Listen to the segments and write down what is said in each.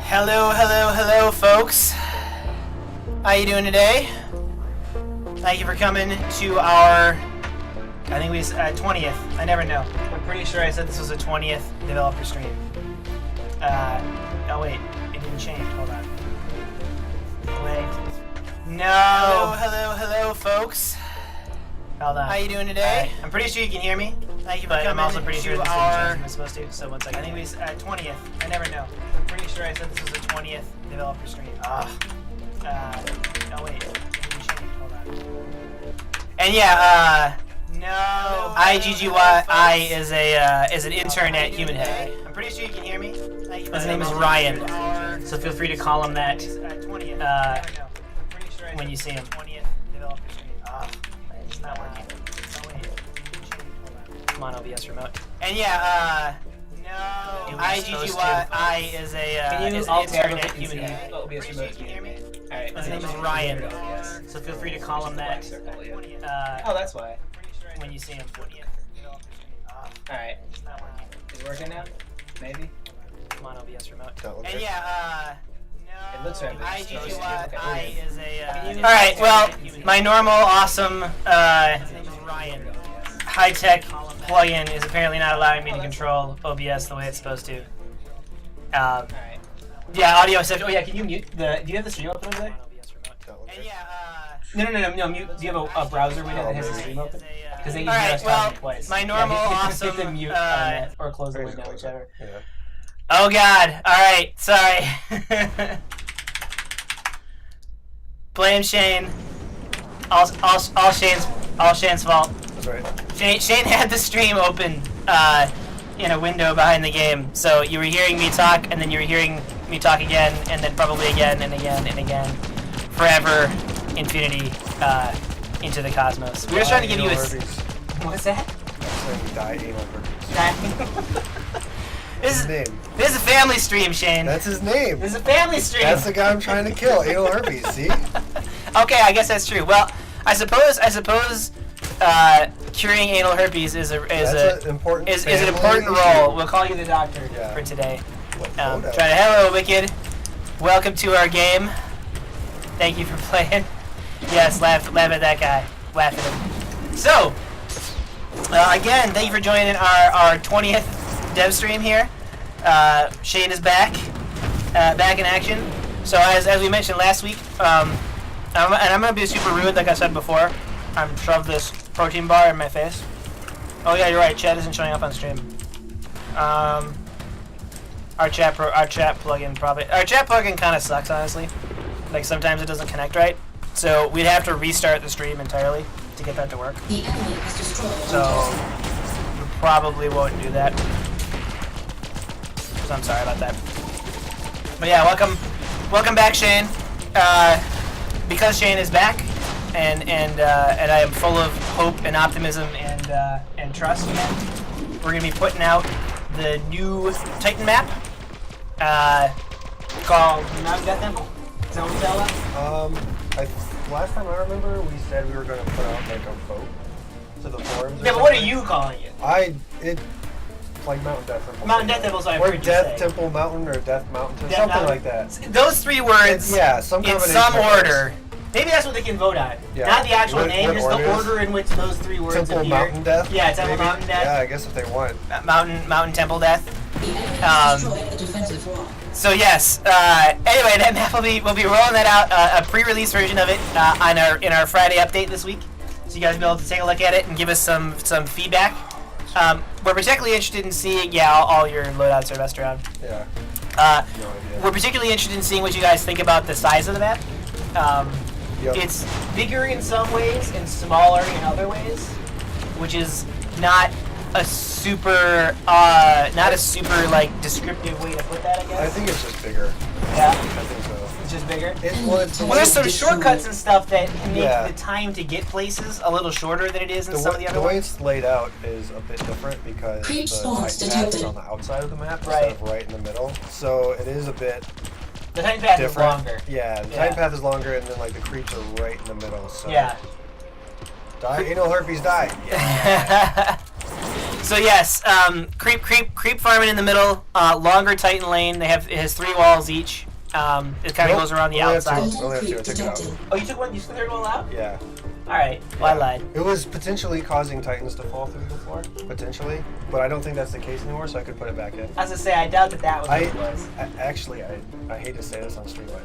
Hello, hello, hello, folks. How you doing today? Thank you for coming to our, I think we 20th. I never know. I'm pretty sure I said this was a 20th developer stream. Oh wait, it didn't change. Hold on. Wait. No. Hello, hello, hello, folks. Hold on. How you doing today? Right. I'm pretty sure you can hear me. Thank you for coming. I'm also pretty sure this didn't change when it's supposed to. So one second. I think we 20th. I never know. I'm pretty sure I said this was a 20th developer stream. Oh wait, it didn't change. Hold on. And yeah, no. IGGY is an intern at Human Head. I'm pretty sure you can hear me. His name is Ryan. So feel free to call him that when you see him. 20th developer stream. It's not working. Oh wait. Come on, OBS remote. And yeah, no. IGGY is an intern at Human Head. OBS remote. Can you hear me? Alright. His name is Ryan. So feel free to call him that. Oh, that's why. When you see him. Alright. Is it working now? Maybe? Come on, OBS remote. Okay. And yeah, It looks right. IGGY is Alright, well, my normal awesome high-tech plugin is apparently not allowing me to control OBS the way it's supposed to. Yeah, audio exception. Oh yeah, can you mute the? Do you have the stream open over there? And yeah, no, mute. Do you have a browser window that has the stream open? Because they usually talk twice. My normal awesome hit the mute on it, or close the window, whichever. Yeah. Oh God! All right, sorry. Blame Shane. All Shane's fault. That's right. Shane had the stream open in a window behind the game, so you were hearing me talk, and then you were hearing me talk again, and then probably again and again and again, forever, infinity, into the cosmos. We were just trying to give you a. What's that? Die anal herpes. This Name. is a family stream, Shane. That's his name. This is a family stream. That's the guy I'm trying to kill. Anal herpes. See? Okay, I guess that's true. Well, I suppose curing anal herpes is an important role. We'll call you the doctor for today. Try to hello, Wicked. Welcome to our game. Thank you for playing. Yes, laugh at that guy. Laugh at him. So, again, thank you for joining our 20th dev stream here. Shane is back in action. So as we mentioned last week, I'm gonna be super rude, like I said before. I'm shoved this protein bar in my face. Oh yeah, you're right. Chat isn't showing up on stream. Our chat plugin kind of sucks, honestly. Like sometimes it doesn't connect right, so we'd have to restart the stream entirely to get that to work. The enemy has destroyed. So we probably won't do that. So I'm sorry about that. But yeah, welcome back, Shane. Because Shane is back, and I am full of hope and optimism and trust again, we're gonna be putting out the new Titan map called Mountain Death Temple. Is that what we call it? Last time I remember, we said we were going to put out like a vote to the forums. Yeah, but what are you calling it? It's like Mountain Death Temple. Mountain Death Temple, so I've or heard you Death say. Temple Mountain or Death Mountain, Death something Mountain. like that. Those three words. Yeah, some in combination some of those. order. Maybe that's what they can vote on. Yeah. Not the actual name, What just the order is? order in which those three words Temple appear. Mountain Death. Yeah, Temple maybe? Mountain Death. Yeah, I guess if they want. Mountain Temple Death. The enemy has destroyed the defensive wall. So yes. Anyway, that map we'll be rolling that out, a pre-release version of it in our Friday update this week, so you guys will be able to take a look at it and give us some feedback. We're particularly interested in seeing all your loadouts are best around. Yeah. No idea. We're particularly interested in seeing what you guys think about the size of the map. Yep. It's bigger in some ways and smaller in other ways, which is not a super like descriptive way to put that, I guess. I think it's just bigger. Yeah, I think so. it's just bigger. Well, Well, there's some shortcuts and stuff that make Yeah. the time to get places a little shorter than it is in the some of the other way ones. it's laid out is a bit different because Creep the spawns Titan path is detected. on the outside of the map Right. instead of right in the middle. So it is a bit The Titan path is different. longer. Yeah, the Yeah. Titan path is longer, and then like the creeps are right in the middle. So Yeah. die, anal herpes, die. So yes, creep farming in the middle. Longer Titan lane. It has 3 walls each. It kind of goes around the outside. Only have 2. I took it out. Oh, you took one? You took the third one out? Yeah. Alright. Well, I lied. It was potentially causing Titans to fall through the floor, potentially, but I don't think that's the case anymore, so I could put it back in. I was gonna say, I doubt that was what it was. Actually, I hate to say this on Streetlight.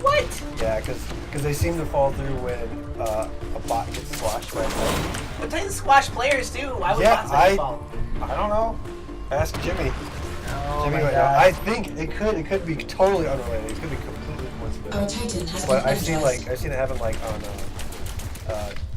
What? Yeah, because they seem to fall through when a bot gets squashed by a Titan. But Titans squash players too. Why would Yeah, bots fall? I don't know. Ask Jimmy. Oh Jimmy my right God. now. I think it could be totally unrelated. It could be completely Our coincidental. Titan has But been I've seen energized. it happen like on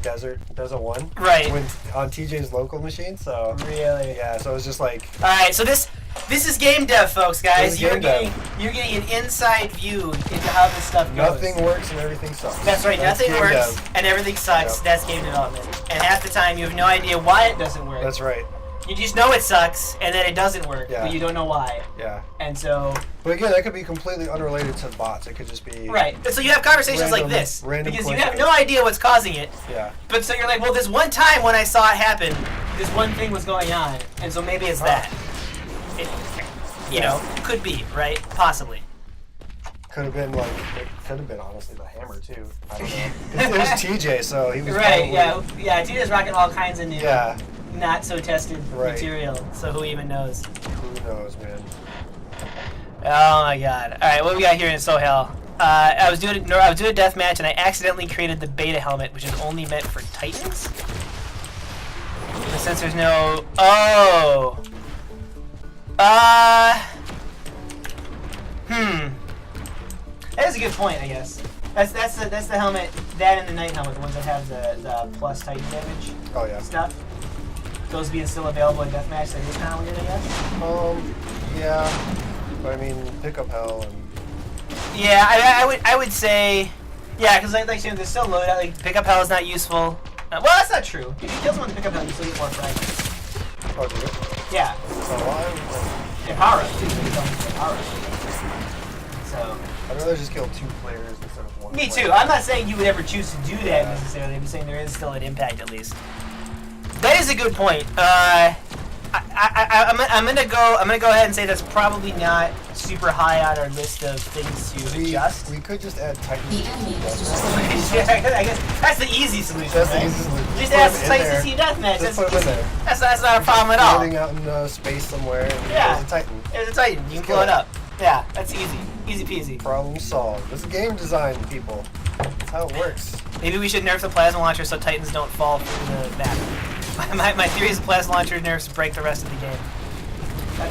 Desert 1. Right. When on TJ's local machine. So Really? yeah, so it was just like All right, so this is game dev, folks, guys. This is You're game dev. getting an inside view into how this stuff goes. nothing works and everything sucks. That's right. Nothing game works dev. and everything sucks. Yep. That's game development. And half the time you have no idea why it doesn't work. That's right. You just know it sucks and then it doesn't work, Yeah. but you don't know why. Yeah. And so But again, that could be completely unrelated to bots. It could just be right. And so you have conversations like Random- this random because you coincidence. have no idea what's causing it. Yeah. But so you're like, well, this one time when I saw it happen, this one thing was going on, and so maybe it's that. It, you know, could be, right? Possibly. Could have been honestly the hammer too. I don't know. It was TJ, so he was Right, probably, yeah. Tina's rocking all kinds of new, Yeah. not so tested Right. material, so who even knows? Who knows, man? Oh my god. Alright, what we got here in Sohel? I was doing a deathmatch and I accidentally created the beta helmet, which is only meant for Titans. But since there's no... Oh! That is a good point, I guess. That's the helmet, that and the Knight helmet, the ones that have the plus Titan damage Oh yeah. stuff. Those being still available in Deathmatch, that is kind of weird, I guess. Yeah. But I mean, pickup hell and Yeah, I would say, yeah, because like there's still loadout. Like pickup hell is not useful. Well, that's not true. If you kill someone with pickup hell, you still get more fragments. oh, do it. Yeah, So and Hara too. You don't get Hara. So I'd rather just kill 2 players instead of 1. me player. too. I'm not saying you would ever choose to do that necessarily. I'm saying there is still an impact at least. That is a good point. I'm gonna go ahead and say that's probably not super high on our list of things to adjust. We could just add Titan. The enemy has destroyed. Yeah, I guess that's the easy solution, That's the right? easy solution. Just Put ask them in Titans there. to see deathmatch. Just put them in there. That's not a problem at all. Floating out in space somewhere. And Yeah. There's a Titan. There's a Titan. You can blow it up. Yeah, that's easy. Easy peasy. Problem solved. This is game design, people. That's how it works. Maybe we should nerf the plasma launcher so Titans don't fall through the map. My theory is the plasma launcher nerfs break the rest of the game.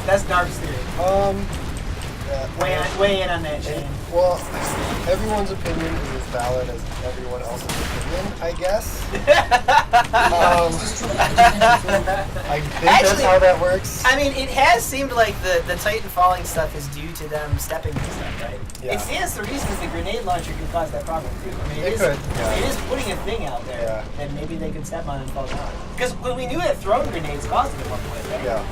That's Dark's theory. Weigh in on that, Shane. Well, everyone's opinion is as valid as everyone else's opinion, I guess. I think that's Actually, how that works. I mean, it has seemed like the Titan falling stuff is due to them stepping and stuff, right? Yeah. It stands to reason that the grenade launcher can cause that problem too. I mean, It could, yeah. it is putting a thing out there Yeah. that maybe they can step on and fall down. Because when we knew that throwing grenades caused it at one point, right? Yeah.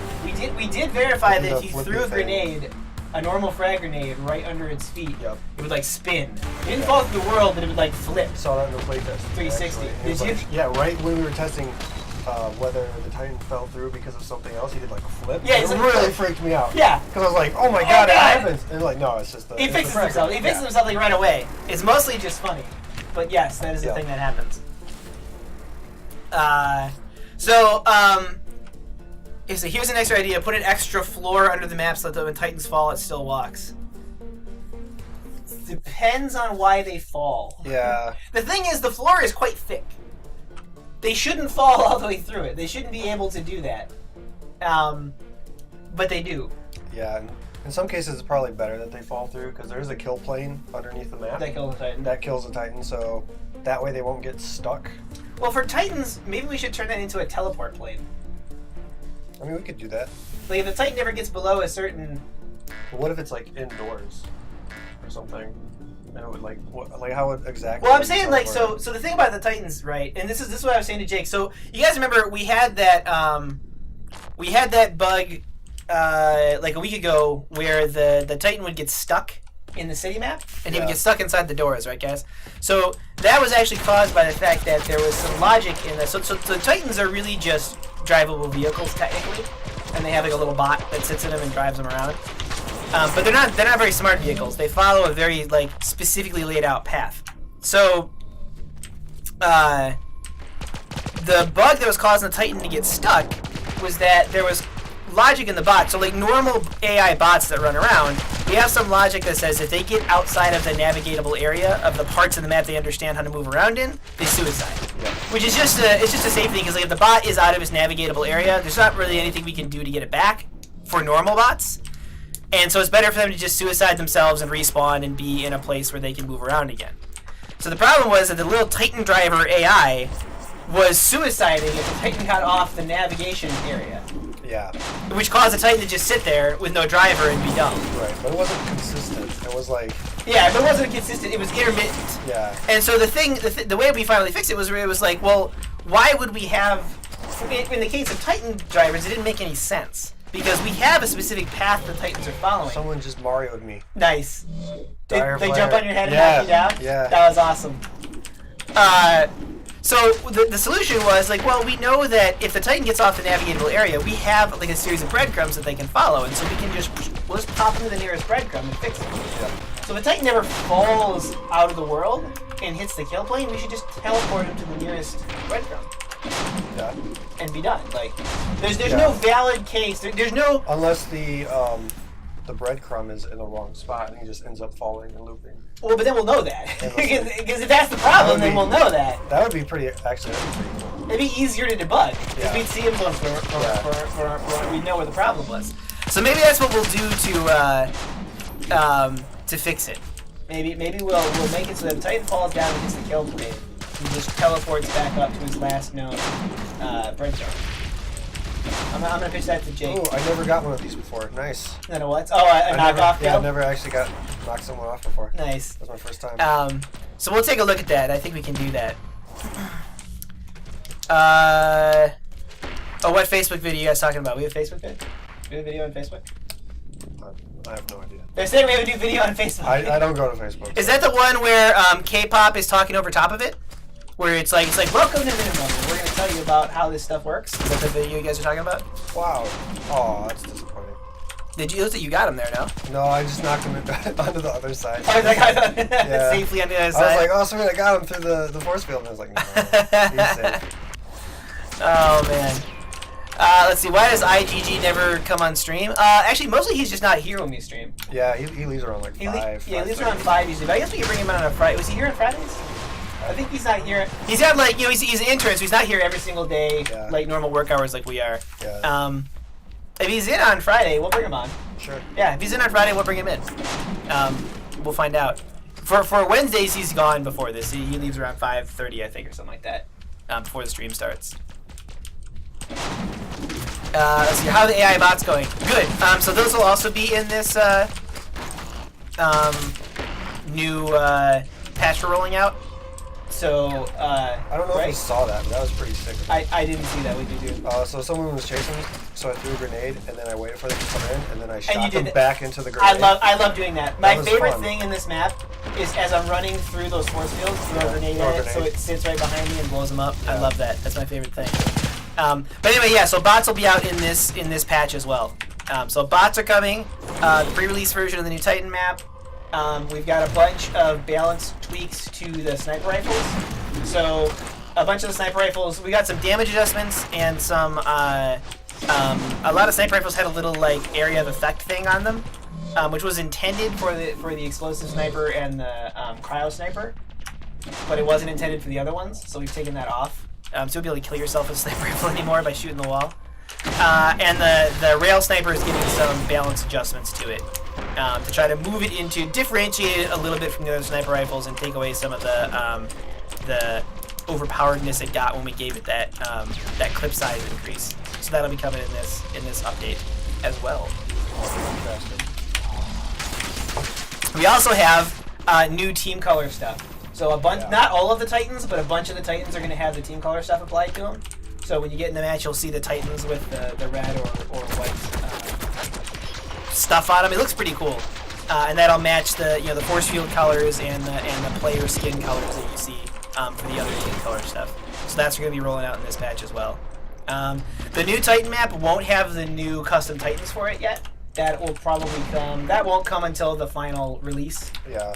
We did verify The that if you flippy threw a thing. grenade, a normal frag grenade, right under its feet, Yep. it would like spin. It didn't Yeah. fall through the world, but it would like flip. Saw that in the playtest. 360. actually. It was Did you? like- yeah, right when we were testing whether the Titan fell through because of something else, he did like a flip. Yeah, it it's like a really flip. freaked me out. Yeah. Because I was like, oh my god, it God. happens. And like, no, it's just the. He it's fixes the frag himself. He rate. fixes himself like right away. It's mostly just funny, but yes, that is the Yeah. thing that happens. So here's an extra idea: put an extra floor under the map so that when Titans fall, it still walks. Depends on why they fall. Yeah. The thing is, the floor is quite thick. They shouldn't fall all the way through it. They shouldn't be able to do that. But they do. Yeah. And in some cases, it's probably better that they fall through because there's a kill plane underneath the map. That kills the Titan. That kills the Titan, so that way they won't get stuck. Well, for Titans, maybe we should turn that into a teleport plane. I mean, we could do that. Like, if the Titan never gets below a certain... But what if it's like indoors or something? And it would like how would exactly? Well, I'm saying, like, teleport? so the thing about the Titans, right, and this is what I was saying to Jake. So, you guys remember, we had that bug, like a week ago, where the Titan would get stuck in the city map, and he would Yeah. get stuck inside the doors, right, guys? So, that was actually caused by the fact that there was some logic in that. So the Titans are really just drivable vehicles technically, and they have like a little bot that sits in them and drives them around. But they're not very smart vehicles. They follow a very like specifically laid out path. So the bug that was causing the Titan to get stuck was that there was logic in the bot. So like normal AI bots that run around, we have some logic that says if they get outside of the navigatable area of the parts of the map they understand how to move around in, they suicide. Yeah. Which is just a safe thing, because like if the bot is out of its navigatable area, there's not really anything we can do to get it back for normal bots. And so it's better for them to just suicide themselves and respawn and be in a place where they can move around again. So the problem was that the little Titan driver AI was suiciding if the Titan got off the navigation area. Yeah. Which caused the Titan to just sit there with no driver and be dumb. Right, but it wasn't consistent. It was like... Yeah, but it wasn't consistent. It was intermittent. Yeah. And so the way we finally fixed it was like, well, why would we have... In the case of Titan drivers, it didn't make any sense. Because we have a specific path the Titans are following. Someone just Mario'd me. Nice. They jump on your head and knock you down? Yeah. That was awesome. So the solution was like, well, we know that if the Titan gets off the navigatable area, we have like a series of breadcrumbs that they can follow, and so we can we'll just pop into the nearest breadcrumb and fix it. Yeah. So if the Titan never falls out of the world and hits the kill plane, we should just teleport him to the nearest breadcrumb. Yeah. And be done. Like, there's no valid case. There's no... Unless the breadcrumb is in the wrong spot and he just ends up falling and looping. Well, but then we'll know that. Because if that's the problem, then we'll know that. That would be pretty... Actually, that'd be pretty cool. It'd be easier to debug. Because we'd see him going for we'd know where the problem was. So maybe that's what we'll do to fix it. Maybe we'll make it so that the Titan falls down and hits the kill plane. He just teleports back up to his last known breadcrumb. I'm gonna pitch that to Jake. Oh, I never got one of these before. Nice. Then a what? Oh, a knockoff kill? Yeah, I never actually knocked someone off before. Nice. That was my first time. So we'll take a look at that. I think we can do that. What Facebook video are you guys talking about? We have a Facebook vid? We have a video on Facebook? I have no idea. They're saying we have a new video on Facebook. I don't go to Facebook. Is that the one where K-pop is talking over top of it? Where it's like welcome to Minimum. We're gonna tell you about how this stuff works. Is that the video you guys are talking about? Wow. Oh, that's disappointing. You got him there, no? No, I just knocked him onto the other side. Oh, yeah. Safely on the other side. I was like, oh, sweet, I got him through the force field. And I was like, no, he's safe. Oh man. Let's see. Why does IGG never come on stream? Actually, mostly he's just not here when we stream. Yeah, he leaves around like 5. He leaves around 5 usually. But I guess we can bring him on a Friday. Was he here on Fridays? I think he's not here. He's had like he's an intern, so he's not here every single day, like normal work hours like we are. Yeah. If he's in on Friday, we'll bring him on. Sure. Yeah, if he's in on Friday, we'll bring him in. We'll find out. For Wednesdays, he's gone before this. He leaves around 5:30, I think, or something like that, before the stream starts. Let's see how the AI bot's going. Good. So those will also be in this new patch we're rolling out. So, I don't know if you saw that, but that was pretty sick. I didn't see that. What did you do? So someone was chasing me, so I threw a grenade, and then I waited for them to come in, and then I shot them back into the grenade. I love doing that. My favorite thing in this map is as I'm running through those force fields, throw a grenade at it, so it sits right behind me and blows them up. Yeah. I love that. That's my favorite thing. But anyway, yeah, so bots will be out in this patch as well. So bots are coming. The pre-release version of the new Titan map. We've got a bunch of balance tweaks to the sniper rifles. So a bunch of the sniper rifles, we got some damage adjustments and some, a lot of sniper rifles had a little like area of effect thing on them, which was intended for the explosive sniper and the cryo sniper, but it wasn't intended for the other ones. So we've taken that off. So you'll be able to kill yourself with a sniper rifle anymore by shooting the wall. And the rail sniper is getting some balance adjustments to it. To try to move it into, differentiate it a little bit from the other sniper rifles and take away some of the overpoweredness it got when we gave it that clip size increase. So that'll be coming in this update as well. We also have new team color stuff. So not all of the Titans, but a bunch of the Titans are going to have the team color stuff applied to them. So when you get in the match, you'll see the Titans with the red or white stuff on them. It looks pretty cool, and that'll match the force field colors and the player skin colors that you see for the other team color stuff. So that's going to be rolling out in this patch as well. The new Titan map won't have the new custom Titans for it yet. That will probably come. That won't come until the final release. Yeah.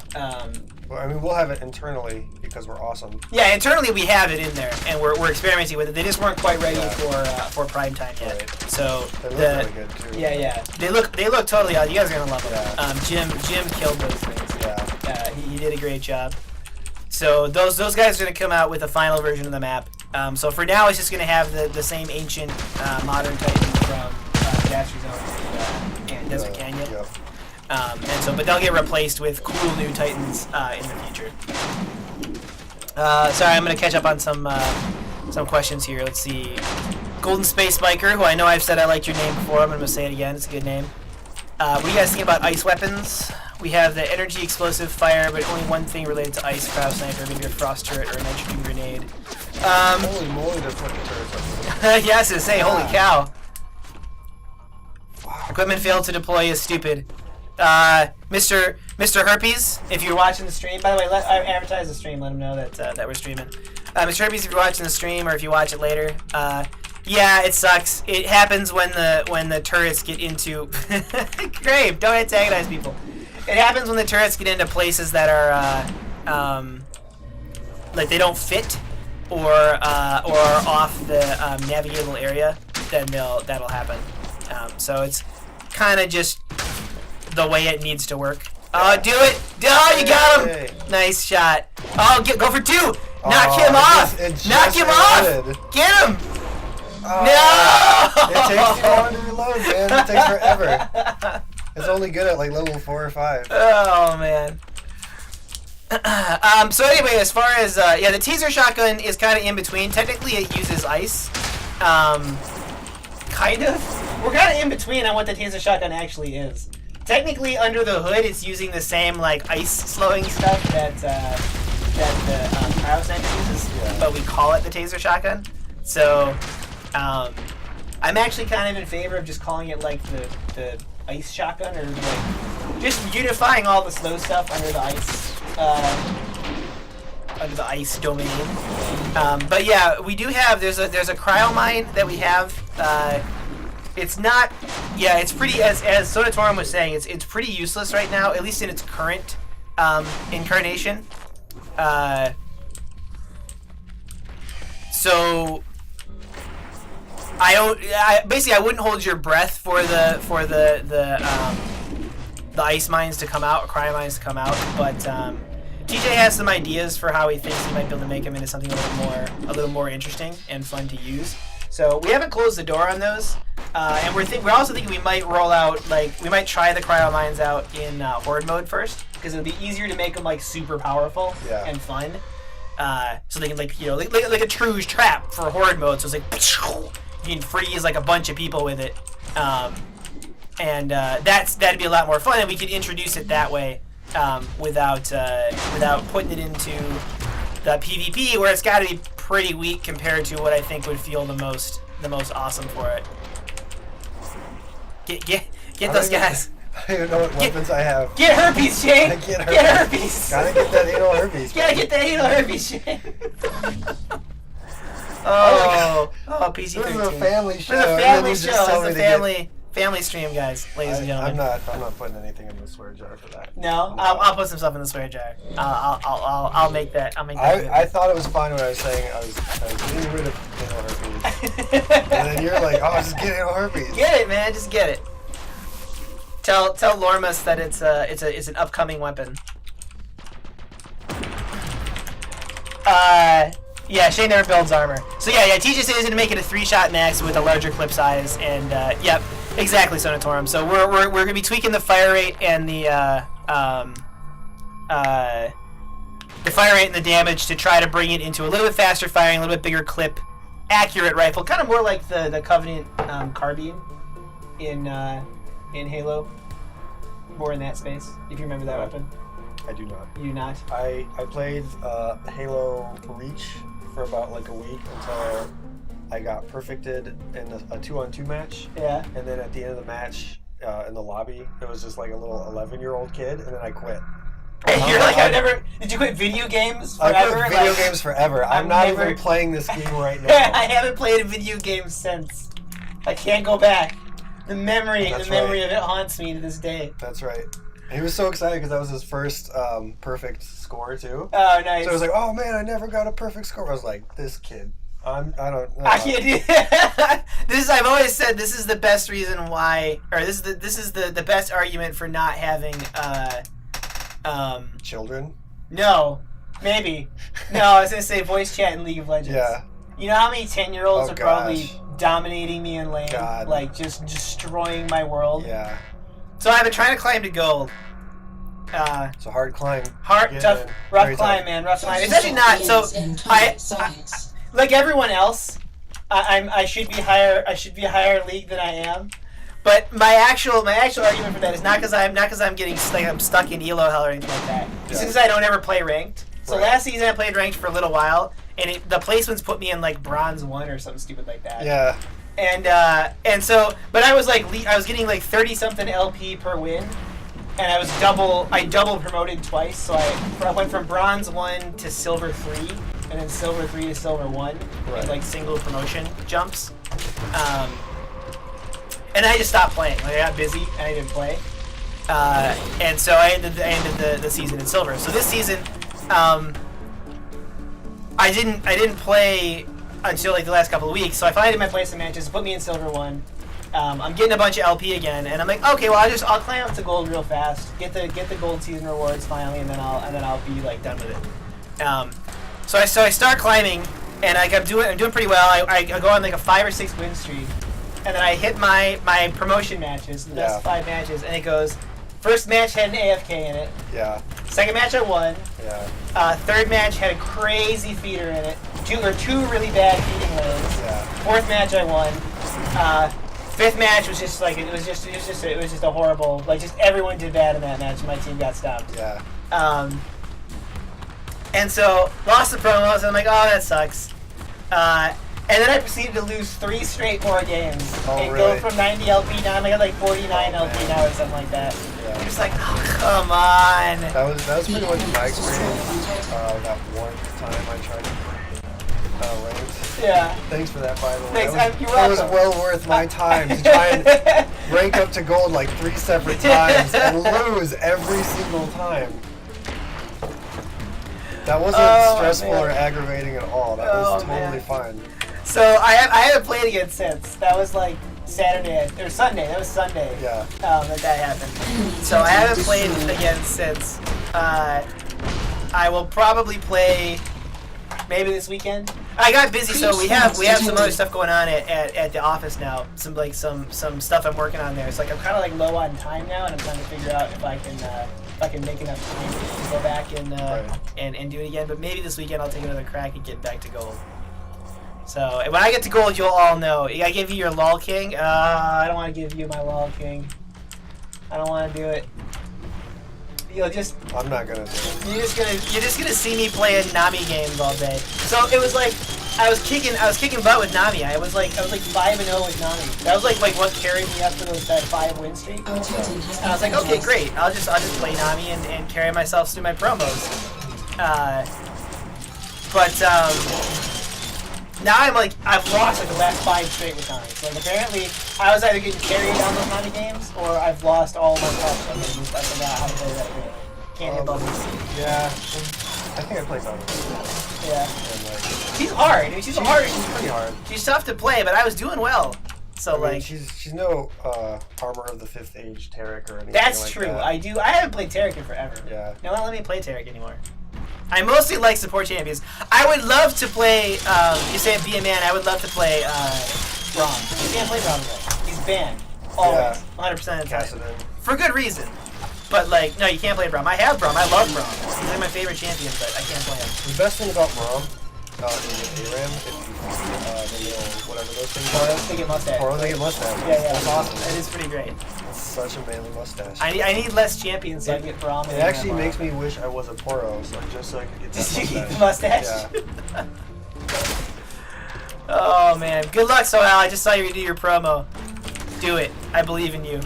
Well, I mean, we'll have it internally because we're awesome. Yeah, internally we have it in there, and we're experimenting with it. They just weren't quite ready for prime time yet. Right. So they look really good too. Yeah. They look totally odd. You guys are gonna love them. Yeah. Jim killed those things. Yeah. He did a great job. So those guys are gonna come out with a final version of the map. So for now, it's just gonna have the same ancient modern Titan from Catastrophe Zone and Desert Canyon. Yep. But they'll get replaced with cool new Titans in the future. Sorry, I'm gonna catch up on some questions here. Let's see. Golden Space Biker, who I know I've said I liked your name before. I'm gonna say it again. It's a good name. What do you guys think about ice weapons? We have the energy explosive fire, but only one thing related to ice: crowd sniper, maybe a frost turret, or a nitrogen grenade. Holy moly, they're putting turrets up. Yes, to say, holy cow. Wow. Equipment failed to deploy is stupid. Mr. Herpes, if you're watching the stream, by the way, I advertise the stream. Let him know that we're streaming. Mr. Herpes, if you're watching the stream or if you watch it later, yeah, it sucks. It happens when the turrets get into Grave. Don't antagonize people. It happens when the turrets get into places that are like they don't fit or are off the navigable area. Then that'll happen. So it's kind of just the way it needs to work. Oh, do it! Oh, you got him! Nice shot. Oh, go for two! Knock him off! Knock him off! Get him! No! It takes too long to reload, man. It takes forever. It's only good at like level 4 or 5. Oh man. So anyway, as far as the teaser shotgun is kind of in between. Technically, it uses ice. Kind of. We're kind of in between on what the taser shotgun actually is. Technically, under the hood, it's using the same like ice slowing stuff that the cryo sniper uses, but we call it the taser shotgun. So, I'm actually kind of in favor of just calling it like the ice shotgun, or like just unifying all the slow stuff under the ice domain. But yeah, we do have there's a cryo mine that we have. It's not, yeah, it's pretty, as Sonatorum was saying, it's pretty useless right now, at least in its current incarnation. So basically I wouldn't hold your breath for the ice mines to come out, or cryo mines to come out, but TJ has some ideas for how he thinks he might be able to make them into something a little more interesting and fun to use. So we haven't closed the door on those, and we're also thinking we might roll out, like, we might try the cryo mines out in horde mode first, because it'll be easier to make them like super powerful and fun. So they can like a true trap for horde mode. So it's like you can freeze like a bunch of people with it, and that'd be a lot more fun, and we could introduce it that way without putting it into the PvP, where it's got to be pretty weak compared to what I think would feel the most awesome for it. Get those guys. I don't even know what weapons I have. Get herpes, Shane. Get herpes. Gotta get that anal herpes. Gotta get that anal herpes, Shane. Oh, PC13. This is a family show. This is a family show. This is a family stream, guys, ladies and gentlemen. I'm not putting anything in the swear jar for that. No, I'll put some stuff in the swear jar. I'll make that. I'll make that. I thought it was fine when I was saying I was getting rid of anal herpes, and then you're like, oh, just get anal herpes. Get it, man. Just get it. Tell Lormus that it's an upcoming weapon. Yeah, Shane never builds armor. So yeah, TJ says he's gonna make it a 3-shot max with a larger clip size, and yep, exactly, Sonatorum. So we're gonna be tweaking the fire rate and the fire rate and the damage to try to bring it into a little bit faster firing, a little bit bigger clip, accurate rifle, kind of more like the Covenant carbine in Halo, more in that space. If you remember that weapon. I do not. You do not? I played Halo Reach for about like a week until I got perfected in a 2-on-2 match. Yeah. And then at the end of the match, in the lobby, it was just like a little 11-year-old kid, and then I quit. You're like, I've never. Did you quit video games forever? I quit video games forever. I'm not even playing this game right now. I haven't played a video game since. I can't go back. The memory of it haunts me to this day. That's right. And he was so excited because that was his first perfect score too. Oh, nice. So I was like, "Oh man, I never got a perfect score." I was like, "This kid, I don't know." I can't do that. I've always said this is the best reason why, or this is the best argument for not having children. No, maybe. No, I was gonna say voice chat in League of Legends. Yeah. You know how many 10-year-olds are probably gosh. dominating me in lane, like just destroying my world. Yeah. So I've been trying to climb to gold. It's a hard climb. Tough, rough climb, man, rough climb. It's actually not. So I like everyone else, I should be higher. I should be higher league than I am. But my actual argument for that is not because I'm getting like I'm stuck in elo hell or anything like that. It's because I don't ever play ranked. So last season I played ranked for a little while, and the placements put me in like bronze 1 or something stupid like that. Yeah. And so, but I was like I was getting like 30 something LP per win, and I double promoted twice. So I went from bronze 1 to silver 3, and then silver 3 to silver 1, in like single promotion jumps. And I just stopped playing. Like I got busy and I didn't play. And so I ended the season in silver. So this season, I didn't play until like the last couple of weeks. So I finally did my placement matches, put me in silver 1. I'm getting a bunch of LP again, and I'm like, okay, well I'll climb up to gold real fast, get the gold season rewards finally, and then I'll be like done with it. So I start climbing, and I'm doing pretty well. I go on like a 5 or 6 win streak. And then I hit my promotion matches, the best 5 matches, and it goes, first match had an AFK in it. Yeah. Second match I won. Yeah. Third match had a crazy feeder in it. Two really bad feeding lanes. Yeah. Fourth match I won. Fifth match was just like it was just a horrible, like just everyone did bad in that match and my team got stopped. Yeah. And so lost the promos and I'm like, oh, that sucks. And then I proceeded to lose 3 straight more games. And really? go from 90 LP down, I got like 49 LP now or something like that. Yeah. You're just like, oh, come on. That was pretty much my experience. That one time I tried to ranked. Yeah. Thanks for that, by the way. Thanks, you're that was welcome. well worth my time to try and rank up to gold like 3 separate times and lose every single time. That wasn't stressful or aggravating at all. That was totally fine. So I haven't played again since. That was like Saturday or Sunday. That was Sunday. Yeah. That happened. So I haven't played again since. I will probably play maybe this weekend. I got busy, so we have some other stuff going on at the office now. Some stuff I'm working on there. It's like I'm kind of like low on time now, and I'm trying to figure out if I can make enough time to go back and do it again. But maybe this weekend I'll take another crack at getting back to gold. So when I get to gold, you'll all know. I give you your LOL King. I don't want to give you my LOL King. I don't want to do it. I'm not gonna do it. You're just gonna see me playing Nami games all day. So it was like I was kicking butt with Nami. I was like 5-0 with Nami. That was like what carried me up to that 5 win streak. And I was like, okay, great. I'll just play Nami and carry myself through my promos. Now I've lost like the last 5 straight with Nami. So like apparently I was either getting carried on those Nami games or I've lost all my cups. I forgot how to play that game. Can't hit bubbles. Yeah. I think I played Nami. Yeah. She's hard. Dude. She's hard. She's pretty hard. She's tough to play, but I was doing well. So I mean, she's no Armor of the 5th Age Taric or anything. That's like true. That. I haven't played Taric in forever. Yeah. No one let me play Taric anymore. I mostly like support champions. I would love to play. You say be a man. I would love to play Braum. You can't play Braum though. He's banned. Always. 100% of the time. Kassadin. For good reason. But like, no, you can't play Braum. I have Braum. I love Braum. He's like my favorite champion, but I can't play him. The best thing about Braum is ARAM, if you the little whatever those things are. They get mustache. Or they get mustache. Yeah. That's awesome. That is pretty great. It's such a manly mustache. I need less champions so I can get Braum. It actually makes me wish I was a Poro, just so I could get that mustache. Yeah. Oh man, good luck, Sohal. I just saw you do your promo. Do it. I believe in you.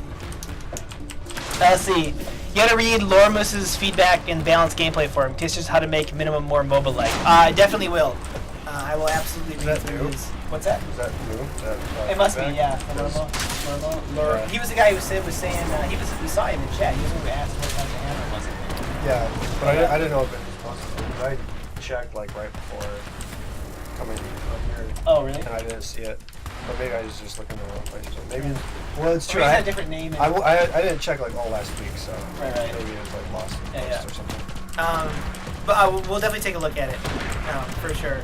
Let's see. You gotta read Lormus's feedback and balanced gameplay for him. Teaches how to make minimum more mobile-like. I definitely will. I will absolutely read that through new? his. What's that? Is that new? It must be, feedback? yeah. Normal. Yeah. He was the guy who was saying we saw him in chat. He was the one who asked what type of hammer was it. Yeah, but I didn't know if it was posted. I checked like right before coming up here. Oh, really? And I didn't see it. But maybe I was just looking in the wrong place. So maybe. Well, it's true. Or he's I had a different name. I didn't check like all last week, so Right. maybe it was like lost in the Yeah, post or something. But we'll definitely take a look at it. For sure.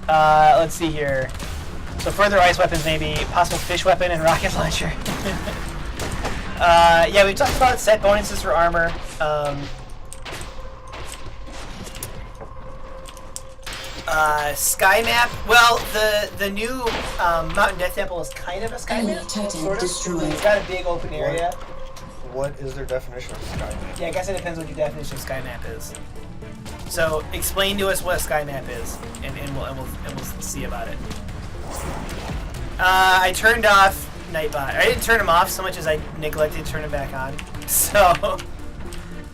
Let's see here. So further ice weapons, maybe possible fish weapon and rocket launcher. Yeah, we talked about set bonuses for armor. Sky map. Well, the new Mountain Death Temple is kind of a sky map, sort of. Destroyed. It's got a big open area. What is their definition of sky map? Yeah, I guess it depends what your definition of sky map is. So explain to us what a sky map is, and we'll see about it. I turned off Nightbot. I didn't turn him off so much as I neglected to turn him back on. So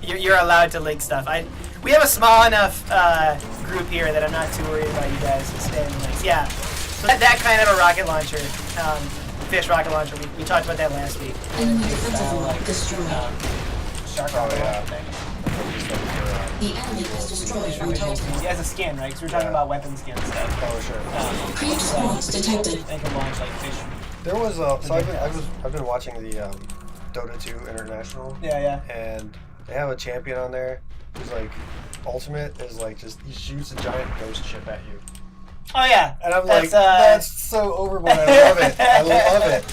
you're allowed to link stuff. We have a small enough group here that I'm not too worried about you guys spamming links. Yeah, so that kind of a rocket launcher, fish rocket launcher. We talked about that last week. Enemy defensive wall destroyed. Shark Oh, rocket yeah. launcher thing. The enemy has destroyed your Titan. He has a skin, right? Because we're talking about weapon skin stuff. Oh, sure. Creep spawns detected. They can launch like fish. There was so I've been watching the Dota 2 International. Yeah. And they have a champion on there who's like ultimate is like just he shoots a giant ghost ship at you. Oh yeah. And I'm That's, like, that's so overboard. I love it. I love it.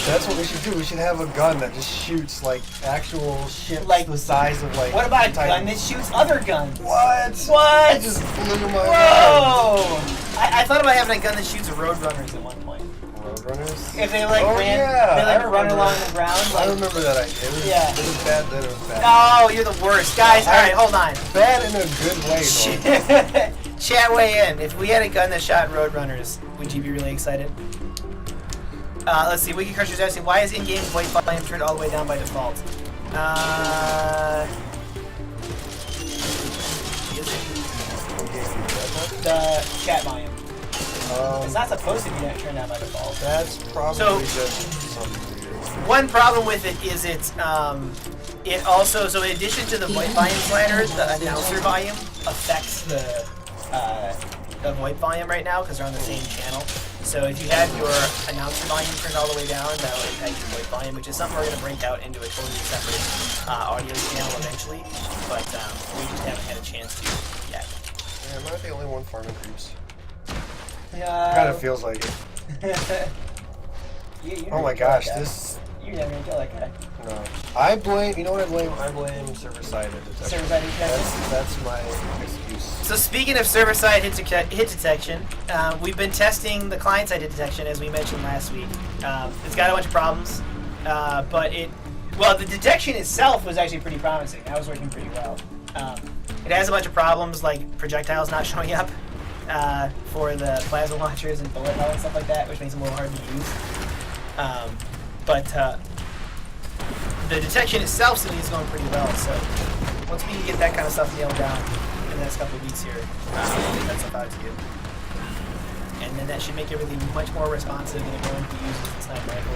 That's what we should do. We should have a gun that just shoots like actual ships Like- the size of like. What about a gun Titan. that shoots other guns? What? What? It just blew my mind. Whoa! I thought about having a gun that shoots roadrunners at one point. Roadrunners? If they like Oh, ran, yeah, they I like run remember. along the ground. I Like, remember that idea. It was, Yeah. It was bad. Then it was bad. oh, you're the worst, guys. All right, hold on. Bad in a good way, though. Chat weigh in. If we had a gun that shot roadrunners, would you be really excited? Let's see. Wiki Crushers asking, why is in-game white volume turned all the way down by default? The chat volume. It's not supposed to be turned down by default. That's probably So- just something weird. One problem with it is it also, so in addition to the VoIP volume slider, the announcer volume affects the VoIP volume right now because they're on the same channel. So if you have your announcer volume turned all the way down, that will impact your VoIP volume, which is something we're going to break out into a totally separate audio channel eventually, but we just haven't had a chance to yet. Yeah, am I the only one farming creeps? Yeah. Kind of feels like it. Oh my gosh, this. You're never going to kill that guy. No. I blame. You know what I blame? I blame server-side hit detection. Server-side hit detection? That's my excuse. So speaking of server-side hit detection, we've been testing the client-side hit detection as we mentioned last week. It's got a bunch of problems, but the detection itself was actually pretty promising. That was working pretty well. It has a bunch of problems like projectiles not showing up for the plasma launchers and bullet hell and stuff like that, which makes them a little hard to use. But the detection itself seems to be going pretty well. So once we can get that kind of stuff nailed down in the next couple of weeks here, I'll get that stuff out to you. And then that should make everything much more responsive and everyone can use the sniper rifle.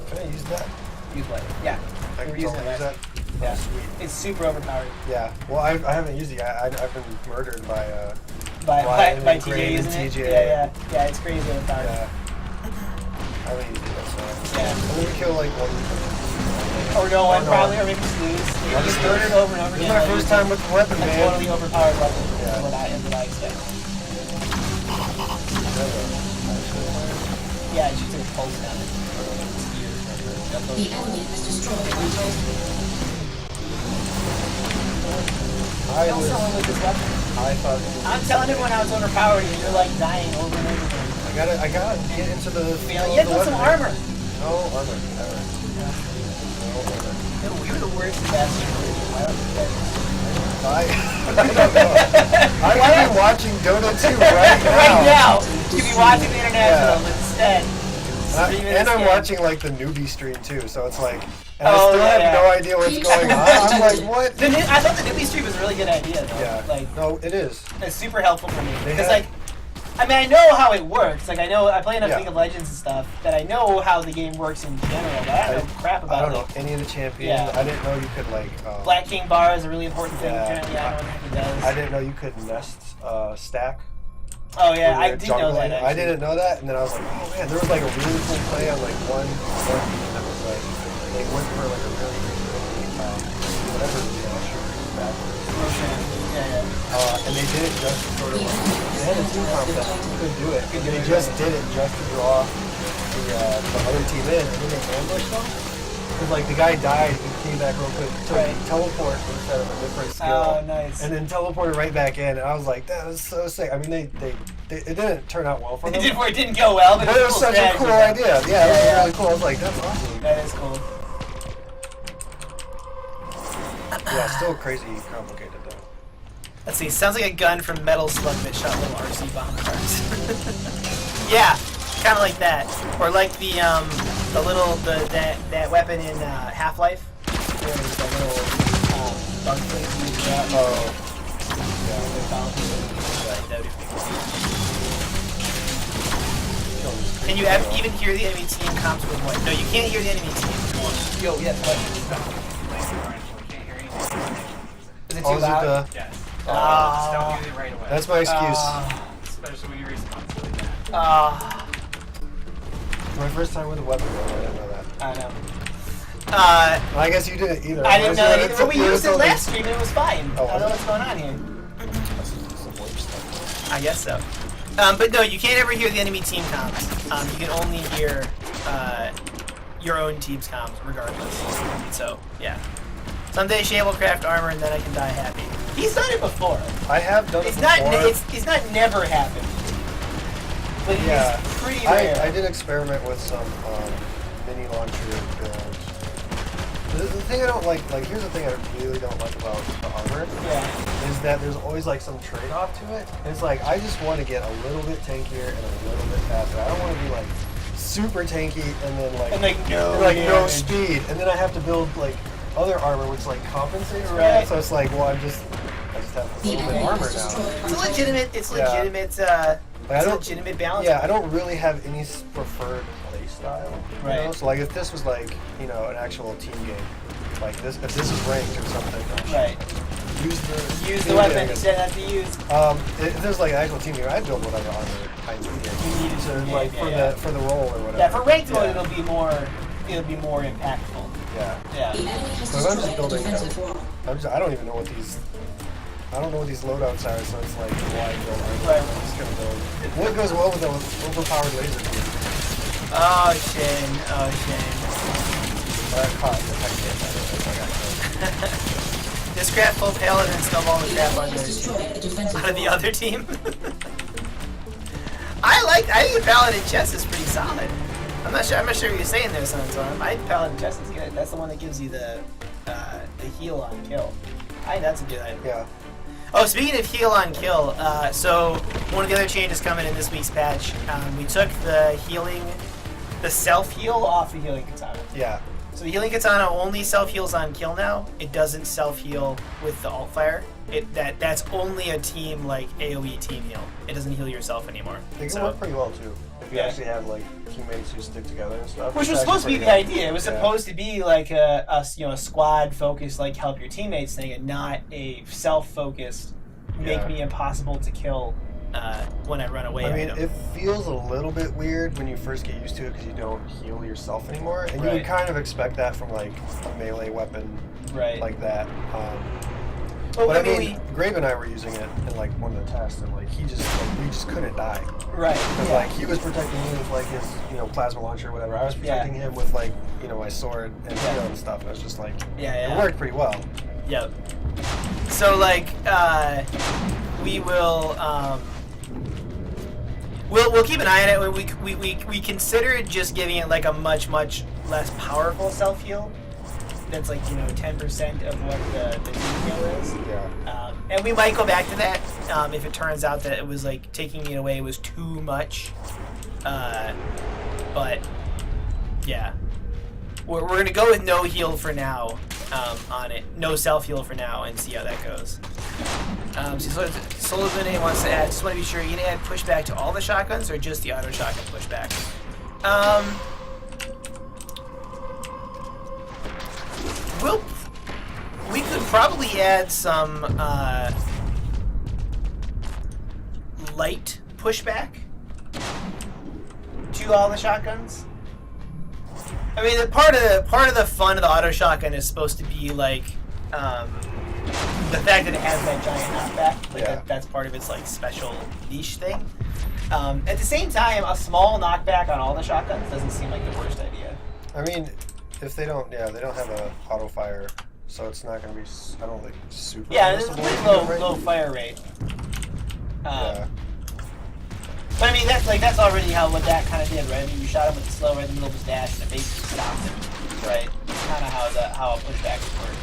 Can I use that? Use what? Yeah. I We were can using totally it use last that. week. Yeah. Oh, sweet. It's super overpowered. Yeah. Well, I haven't used it yet. I've been murdered by By Ryan and TJ, Crane and isn't it? TJ. Yeah, it's crazy overpowered. Yeah. I haven't used it yet, so. Yeah. I'm gonna kill like one. Or no one, no. probably, or maybe just lose. You I'll get just murdered lose. over and over This is again. my first time with the weapon, A man. totally overpowered weapon. Yeah. What I expect. Yeah, it shoots a pulse down it. The enemy has destroyed your Titan. I Don't was. tell him with this weapon. I thought. It was I'm telling everyone how it's overpowered and you're like dying over and over again. I gotta get into the. You know, you have to put some armor. No armor. Never. No armor. You're the worst bastard. Why don't you do that? I don't know. I could be watching Dota 2 right now. Right now, you'd be watching the international Yeah. instead. And I'm watching like the newbie stream too, so it's like, and Oh, I still yeah, have no idea what's going on. I'm like, what? I thought the newbie stream was a really good idea though. Yeah. Like, No, it is. it's super helpful for me They because have- like, I mean, I know how it works. Like, I play enough Yeah. League of Legends and stuff that I know how the game works in general. But I don't know crap I about don't know it. any of the champions. Yeah. I didn't know you could like. Black King Bar is a really important thing. Yeah. Apparently, I don't know if it does. I didn't know you could nest stack. Oh yeah, when I you're did know jungling. that. Actually. I didn't know that, and then I was like, oh man, there was like a really cool play on like one team that was like they went for like a really whatever backwards. And they did it just to sort of like, they had a team comp that couldn't do it. And they just did it just to draw the other team in, and then they ambushed them. Because like the guy died and came back real quick, so Right. he teleported instead of a different skill. Oh, nice. And then teleported right back in, and I was like, that was so sick. I mean, it didn't turn out well for them. It didn't go well, but But it it was was cool such a strategy, cool though. idea. Yeah, it was Yeah. really cool. I was like, that's awesome. That is cool. Yeah, still crazy complicated though. Let's see. Sounds like a gun from Metal Slug that shot little RC bomb cars. Yeah, kind of like that, or like the that weapon in Half-Life. There's that little bug thing you use that. Oh, Can you even hear the enemy team comps with one? No, you can't hear the enemy team with one. Yo, yes, what? Is it too oh, is it loud? the? Ah. Don't use it right away. That's my excuse. Especially when you respond like that. My first time with a weapon. I didn't know that. I know. Well, I guess you didn't either. I didn't know that It's- either, but we it used it was last stream and it was fine. Oh, I don't know was what's going on here. some weird stuff. I guess so. But no, you can't ever hear the enemy team comms. You can only hear your own team's comms, regardless. So, yeah. Someday Shay will craft armor and then I can die happy. He's done it before. I have done it It's before. not. It's not never happened. But Yeah. it's pretty rare. I did experiment with some mini launcher builds. The thing I don't like, here's the thing I really don't like about the armor, Yeah. is that there's always like some trade-off to it. It's like, I just want to get a little bit tankier and a little bit faster. I don't want to be like super tanky and then like, And like no. no damage. speed. And then I have to build like other armor which like compensates for Right. that. So it's like, well, I just have a little bit of armor now. It's a legitimate. It's Yeah. legitimate. Like, I It's a don't- legitimate balance. Yeah, I don't really have any preferred play style. You know? Right. So like if this was like, you know, an actual team game, like this, if this is ranked or something, Right. use the Use the team weapon game. you said not to use. If there's like an actual team game, I'd build whatever armor I needed. You needed So to, like yeah. for the role or whatever. Yeah, for ranked mode, Yeah. it'll be more impactful. Yeah. Yeah. The enemy has So I'm just destroyed a building defensive wall. I don't even know what these. I don't know what these loadouts are, so it's like why build armor? Right. I'm just gonna build. What goes well with the overpowered laser beam? Oh, shame. Oh, shame. Caught. I can't. I got killed. This crap full paladin and stuff all the crap on Has this. destroyed a defensive Out of the wall. other team. I think the paladin chest is pretty solid. I'm not sure what you're saying there, Sunstorm. I think paladin chest is good. That's the one that gives you the heal on kill. I think that's a good item. Yeah. Oh, speaking of heal on kill, so one of the other changes coming in this week's patch, we took the self heal off the healing katana. Yeah. So the healing katana only self heals on kill now. It doesn't self heal with the alt fire. That's only a team like AOE team heal. It doesn't heal yourself anymore. They can So- work pretty well too. If you Yeah. actually have like teammates who stick together and stuff. Which was It's supposed to be actually the pretty good. idea. It was Yeah. supposed to be like a squad focused, like help your teammates thing, and not a self focused, make Yeah. me impossible to kill when I run away. I mean, item. it feels a little bit weird when you first get used to it because you don't heal yourself anymore, and you Right. would kind of expect that from like a melee weapon right. like that. But But I I mean, mean, Grave and I were using it in like one of the tests, and like we just couldn't die. right. Because Yeah. like he was protecting me with like his plasma launcher or whatever. I was protecting him with like my sword and Yeah. shield and stuff. It was just like Yeah. it worked pretty well. Yep. So like we will we'll keep an eye on it. We considered just giving it like a much less powerful self heal. That's like 10% of what the team heal is. Yeah. And we might go back to that if it turns out that it was like taking it away was too much. But yeah. We're gonna go with no heal for now on it. No self heal for now, and see how that goes. So Sullivan wants to add. Just want to be sure you're gonna add pushback to all the shotguns or just the auto shotgun pushback. We could probably add some light pushback to all the shotguns. I mean, part of the fun of the auto shotgun is supposed to be like the fact that it has that giant knockback. Like that's part of its like special niche thing. At the same time, a small knockback on all the shotguns doesn't seem like the worst idea. I mean, if they don't have a auto fire, so it's not going to be, I don't think, super. Yeah, it's a pretty low fire rate. But I mean, that's already what that kind of did, right? I mean, you shot him with the slow right in the middle of his dash, and it basically stopped him, right? Kind of how a pushback would work.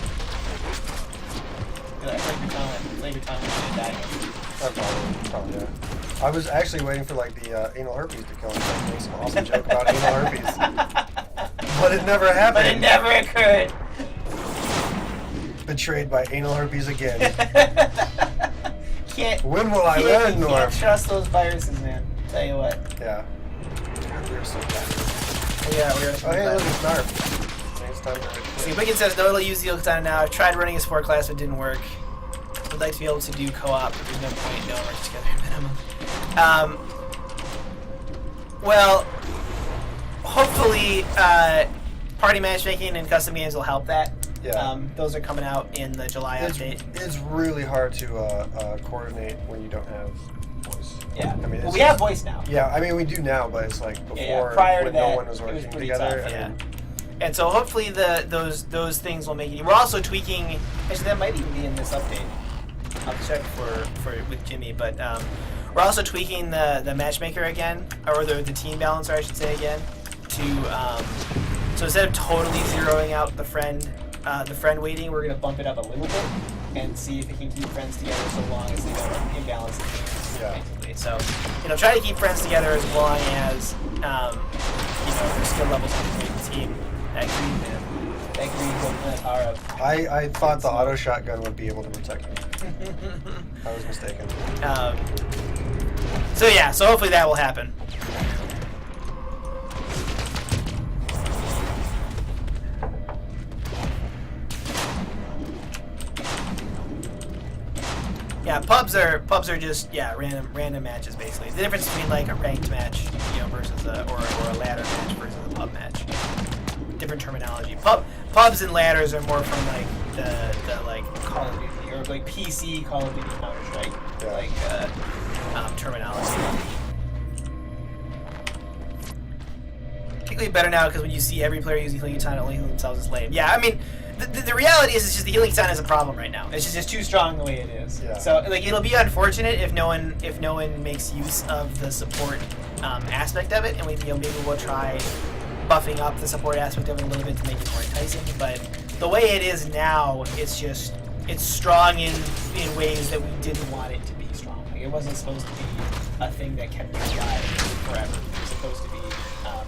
Like your tongue when you die. Probably, yeah. I was actually waiting for like the anal herpes to kill him. So make some awesome joke about anal herpes, but it never happened. But it never occurred. Betrayed by anal herpes again. When will I learn, Norm? Can't trust those viruses, man. Tell you what. Yeah. We were so bad. Yeah, we were so bad. Hey, look, it's Narf. It's time to... See, Wicked says, no, it'll use the katana now. I've tried running a sport class, but it didn't work. Would like to be able to do co-op, but there's no point. No, we're together at minimum. Well, hopefully, party matchmaking and custom games will help that. Yeah. Those are coming out in the July update. It's really hard to coordinate when you don't have voice. Yeah. I mean, we have voice now. Yeah, I mean we do now, but it's like before prior to that, no one was working together. Tough, yeah. And so hopefully those things will make it. We're also tweaking. Actually, that might even be in this update. I'll check for with Jimmy, but we're also tweaking the matchmaker again, or the team balancer, I should say again, to so instead of totally zeroing out the friend weighting, we're gonna bump it up a little bit and see if it can keep friends together so long as they don't imbalance the teams. Yeah. Basically. So, try to keep friends together as long as their skill levels can make the team. That green man. That green will power up. I thought the auto shotgun would be able to protect me. I was mistaken. So hopefully that will happen. Yeah, pubs are just random matches basically. The difference between like a ranked match, versus or a ladder match versus a pub match. Different terminology. Pubs and ladders are more from like the like Call of Duty or like PC Call of Duty Counter-Strike terminology. Particularly better now because when you see every player using healing katana only healing themselves is lame. Yeah, I mean. The reality is, it's just the healing katana is a problem right now. It's just too strong the way it is. Yeah. So it'll be unfortunate if no one makes use of the support aspect of it, and maybe we'll try buffing up the support aspect of it a little bit to make it more enticing. But the way it is now, it's strong in ways that we didn't want it to be strong. Like, it wasn't supposed to be a thing that kept you alive forever. It was supposed to be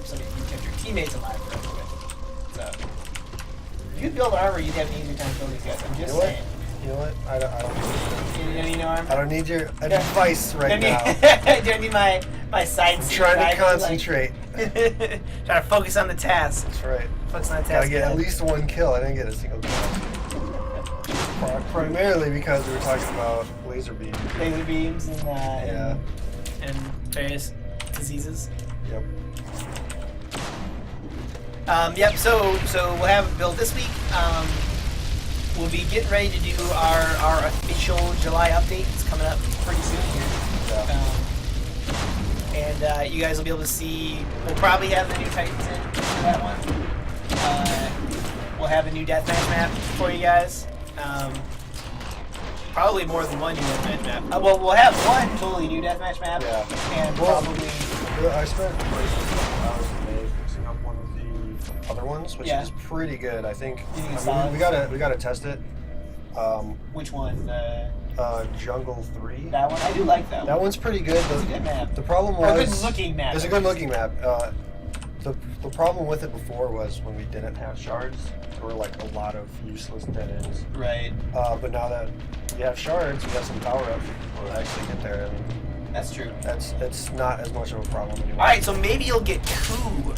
something you kept your teammates alive forever with. So. If you build armor, you'd have an easier time killing these guys. I'm just saying. You know what? I don't need no armor. I don't need your advice right now. Don't need my side. I'm trying to concentrate. Trying to focus on the task. That's right. Focus on the task. Gotta get at least one kill. I didn't get a single kill. Primarily because we were talking about laser beams. Laser beams and various diseases. Yep. So we'll have a build this week. We'll be getting ready to do our official July update. It's coming up pretty soon here. Yeah. And you guys will be able to see, we'll probably have the new Titans in for that one. We'll have a new deathmatch map for you guys. Probably more than one new deathmatch map. Well, we'll have one totally new deathmatch map. Yeah. And probably... I spent hours today fixing up one of the other ones, which is pretty good. I think. We gotta test it. Which one? Jungle 3. That one? I do like that one. That one's pretty good. It's a good map. The problem was... a good looking map. It's a good looking map. the problem with it before was when we didn't have shards, there were like a lot of useless dead ends. Right. But now that we have shards, we have some power up. We'll actually get there. And That's true. it's not as much of a problem anymore. All right, so maybe you'll get 2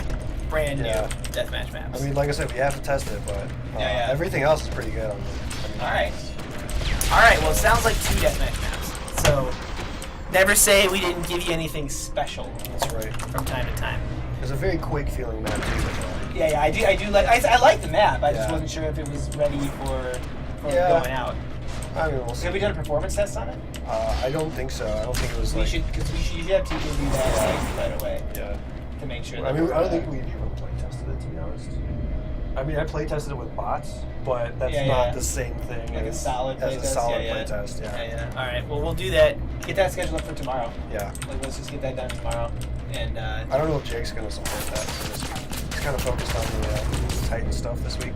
brand new Yeah. deathmatch maps. I mean, like I said, we have to test it, but Yeah. everything else is pretty good. All right. Well, it sounds like 2 deathmatch maps. So never say we didn't give you anything special. That's right. From time to time. It's a very quick feeling map too. Yeah, I do like. I like the map. I just Yeah. wasn't sure if it was ready for Yeah. going out. I mean, we'll see. Have we done a performance test on it? I don't think so. I don't think it was We like. should, because we should have TK do that like, right away Yeah. to make sure. That I mean, we're, I don't think we even play tested it, to be honest. I mean, I play tested it with bots, but that's not the same thing like as a solid as playtest. a solid yeah. playtest. Yeah. All right. Well, we'll do that. Get that scheduled up for tomorrow. Yeah. Like, let's just get that done tomorrow. And I don't know if Jake's gonna support that. He's kind of focused on the Titan stuff this week.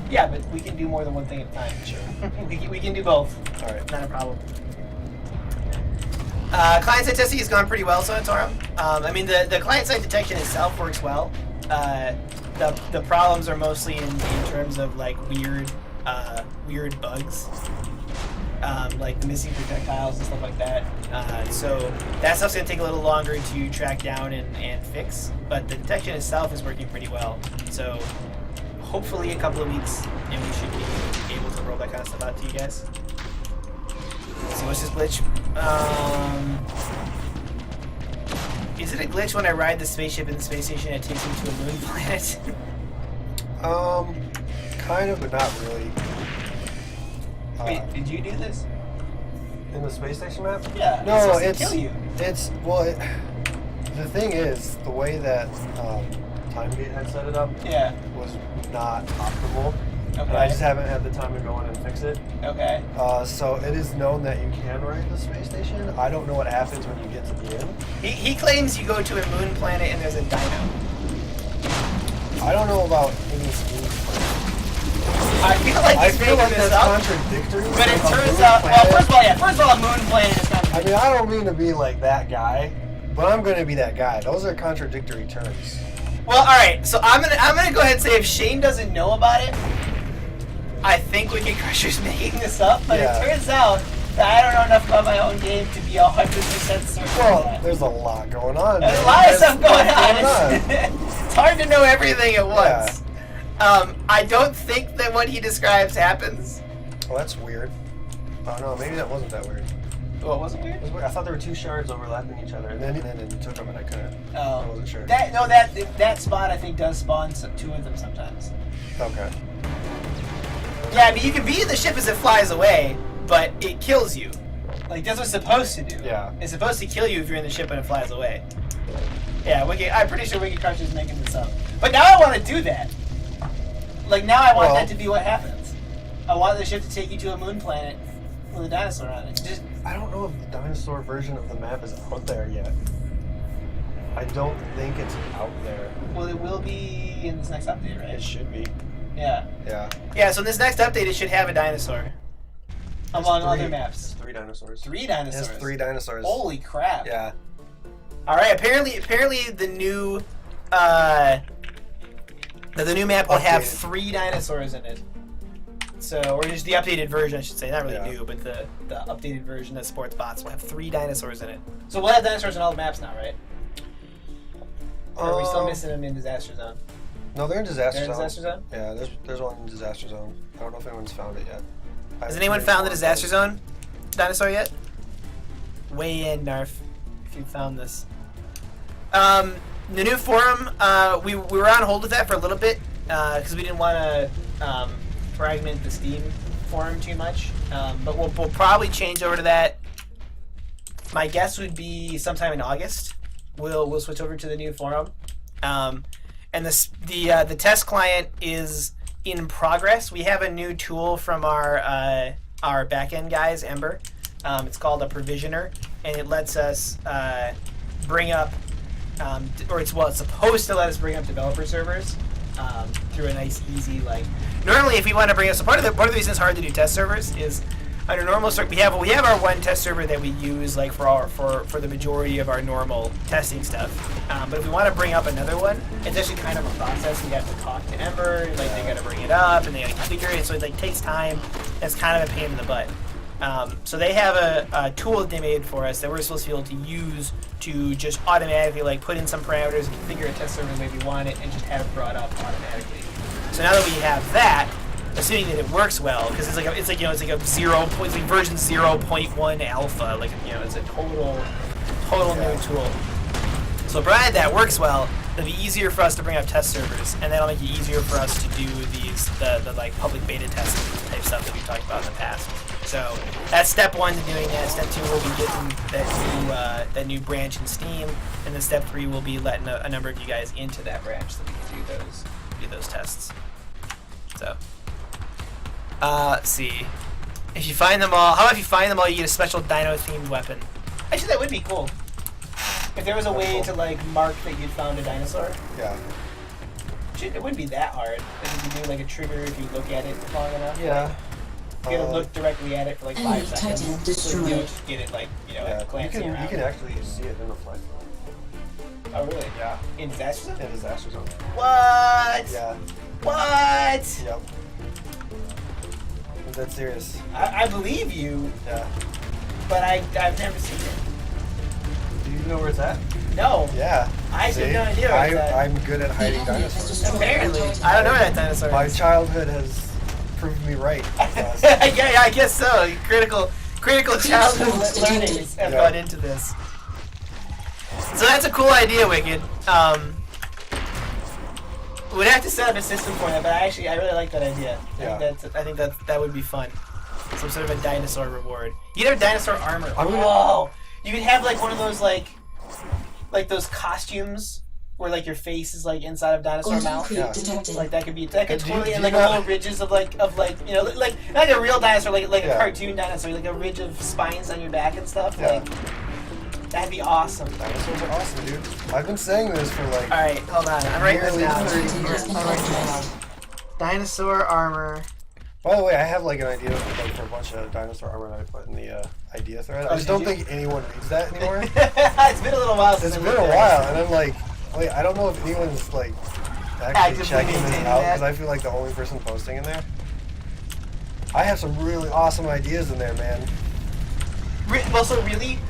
yeah, but we can do more than one thing at a time. Sure. we can do both. All right. Not a problem. Client-side testing has gone pretty well so far. I mean, the client-side detection itself works well. The problems are mostly in terms of like weird bugs, like the missing projectiles and stuff like that. So that stuff's gonna take a little longer to track down and fix. But the detection itself is working pretty well. So hopefully a couple of weeks, and we should be able to roll that kind of stuff out to you guys. Let's see, what's this glitch? Is it a glitch when I ride the spaceship in the space station and it takes me to a moon planet? Kind of, but not really. Wait, did you do this? In the space station map? Yeah. No, it's supposed to kill you. The thing is, the way that TimeGate had set it up Yeah. was not optimal. Okay. And I just haven't had the time to go in and fix it. Okay. So it is known that you can ride the space station. I don't know what happens when you get to the end. He claims you go to a moon planet and there's a dino. I don't know about any moon planet. I feel like I he's feel like making this that's up. contradictory. But it A turns moon out, well, planet- first of all, a moon planet is kind I of. mean, I don't mean to be like that guy, but I'm going to be that guy. Those are contradictory terms. Well, all right. So I'm gonna go ahead and say if Shane doesn't know about it, I think Wicked Crusher's making this up. But Yeah. it turns out that I don't know enough about my own game to be 100% certain. of Well, that. there's a lot going on. There's a man. lot of There's stuff going on. on. It's hard to know everything at once. I don't think that what he describes happens. Well, that's weird. Oh no, maybe that wasn't that weird. Well, wasn't It weird? was weird. I thought there were 2 shards overlapping each other, and then it took them, and I couldn't. I wasn't sure. That spot I think does spawn 2 of them sometimes. Okay. Yeah, I mean you can be in the ship as it flies away, but it kills you. Like that's what it's supposed to do. Yeah. It's supposed to kill you if you're in the ship and it flies away. Yeah, I'm pretty sure Wicked Crusher's making this up. But now I want to do that. Like now I want Well- that to be what happens. I want the ship to take you to a moon planet with a dinosaur on it. Just I don't know if the dinosaur version of the map is out there yet. I don't think it's out there. well, it will be in this next update, right? It should be. Yeah. Yeah. Yeah. So in this next update, it should have a dinosaur, among There's other three- maps. there's 3 dinosaurs. 3 It dinosaurs. has 3 dinosaurs. Holy crap! Yeah. All right. Apparently the new the new map will have Updated. 3 dinosaurs in it. So, or just the updated version, I should say. Not really Yeah. new, but the updated version that supports bots will have 3 dinosaurs in it. So we'll have dinosaurs in all the maps now, right? Or are we still missing them in Disaster Zone? No, they're in Disaster They're in Zone. Disaster Zone? Yeah, there's one in Disaster Zone. I don't know if anyone's found it yet. Has anyone found the Disaster Zone dinosaur yet? Weigh in, Narf, if you found this. The new forum, we were on hold with that for a little bit because we didn't want to fragment the Steam forum too much. But we'll probably change over to that. My guess would be sometime in August. We'll switch over to the new forum, and the test client is in progress. We have a new tool from our backend guys, Ember. It's called a provisioner, and it lets us bring up, it's supposed to let us bring up developer servers through a nice, easy like. Normally, if we want to bring up, so part of the reason it's hard to do test servers is under normal we have our one test server that we use like for the majority of our normal testing stuff. But if we want to bring up another one, it's actually kind of a process. We have to talk to Ember, like they got to bring it up and they got to configure it, so it like takes time. It's kind of a pain in the butt. So they have a tool that they made for us that we're supposed to be able to use to just automatically like put in some parameters and configure a test server the way we want it and just have it brought up automatically. So now that we have that, assuming that it works well, because it's like a 0. It's like version 0.1 alpha, like it's a total new tool. So provided that works well, it'll be easier for us to bring up test servers, and that'll make it easier for us to do the like public beta testing type stuff that we talked about in the past. So that's step 1 to doing that. Step 2 will be getting that new branch in Steam, and then step 3 will be letting a number of you guys into that branch so we can do those tests. So, let's see. If you find them all, how about if you find them all, you get a special dino-themed weapon? Actually, that would be cool. If there was a way to like mark that you'd found a dinosaur. Yeah. It wouldn't be that hard. If you could do like a trigger if you look at it long enough. Yeah. You gotta look directly at it for like 5 seconds. So you don't just get it like, glancing around. You can actually see it in the flight. Oh, really? Yeah. In Disaster Zone? In Disaster Zone. What? Yeah. What? Yep. I'm dead serious. I believe you. Yeah. But I've never seen it. Do you know where it's at? No. Yeah. I have no idea where it's at. I'm good at hiding dinosaurs. Apparently. I don't know where that dinosaur My is. childhood has proved me right. yeah, I guess so. Critical childhood learnings have gone into this. So that's a cool idea, Wicked. We'd have to set up a system for that, but I really like that idea. Yeah. I think that would be fun. Some sort of a dinosaur reward. You could have dinosaur armor. I'm gonna- Whoa! You could have like one of those like those costumes where like your face is like inside of dinosaur mouth. Yeah. Like that could totally, and do like you know- little ridges of like like not a real dinosaur, like a Yeah. cartoon dinosaur, like a ridge of spines on your back and stuff. Yeah. Like that'd be awesome. Dinosaurs are awesome, dude. I've been saying this for like All right, hold on. I'm writing this nearly down. 30 years. I'm writing this down. Dinosaur armor. By the way, I have like an idea for a bunch of dinosaur armor that I put in the idea thread. I just don't think anyone reads that anymore. It's been a little while since It's I been looked a at while, it. and I'm like, wait, I don't know if anyone's like actually Actively checking this maintaining out that. because I feel like the only person posting in there. I have some really awesome ideas in there, man.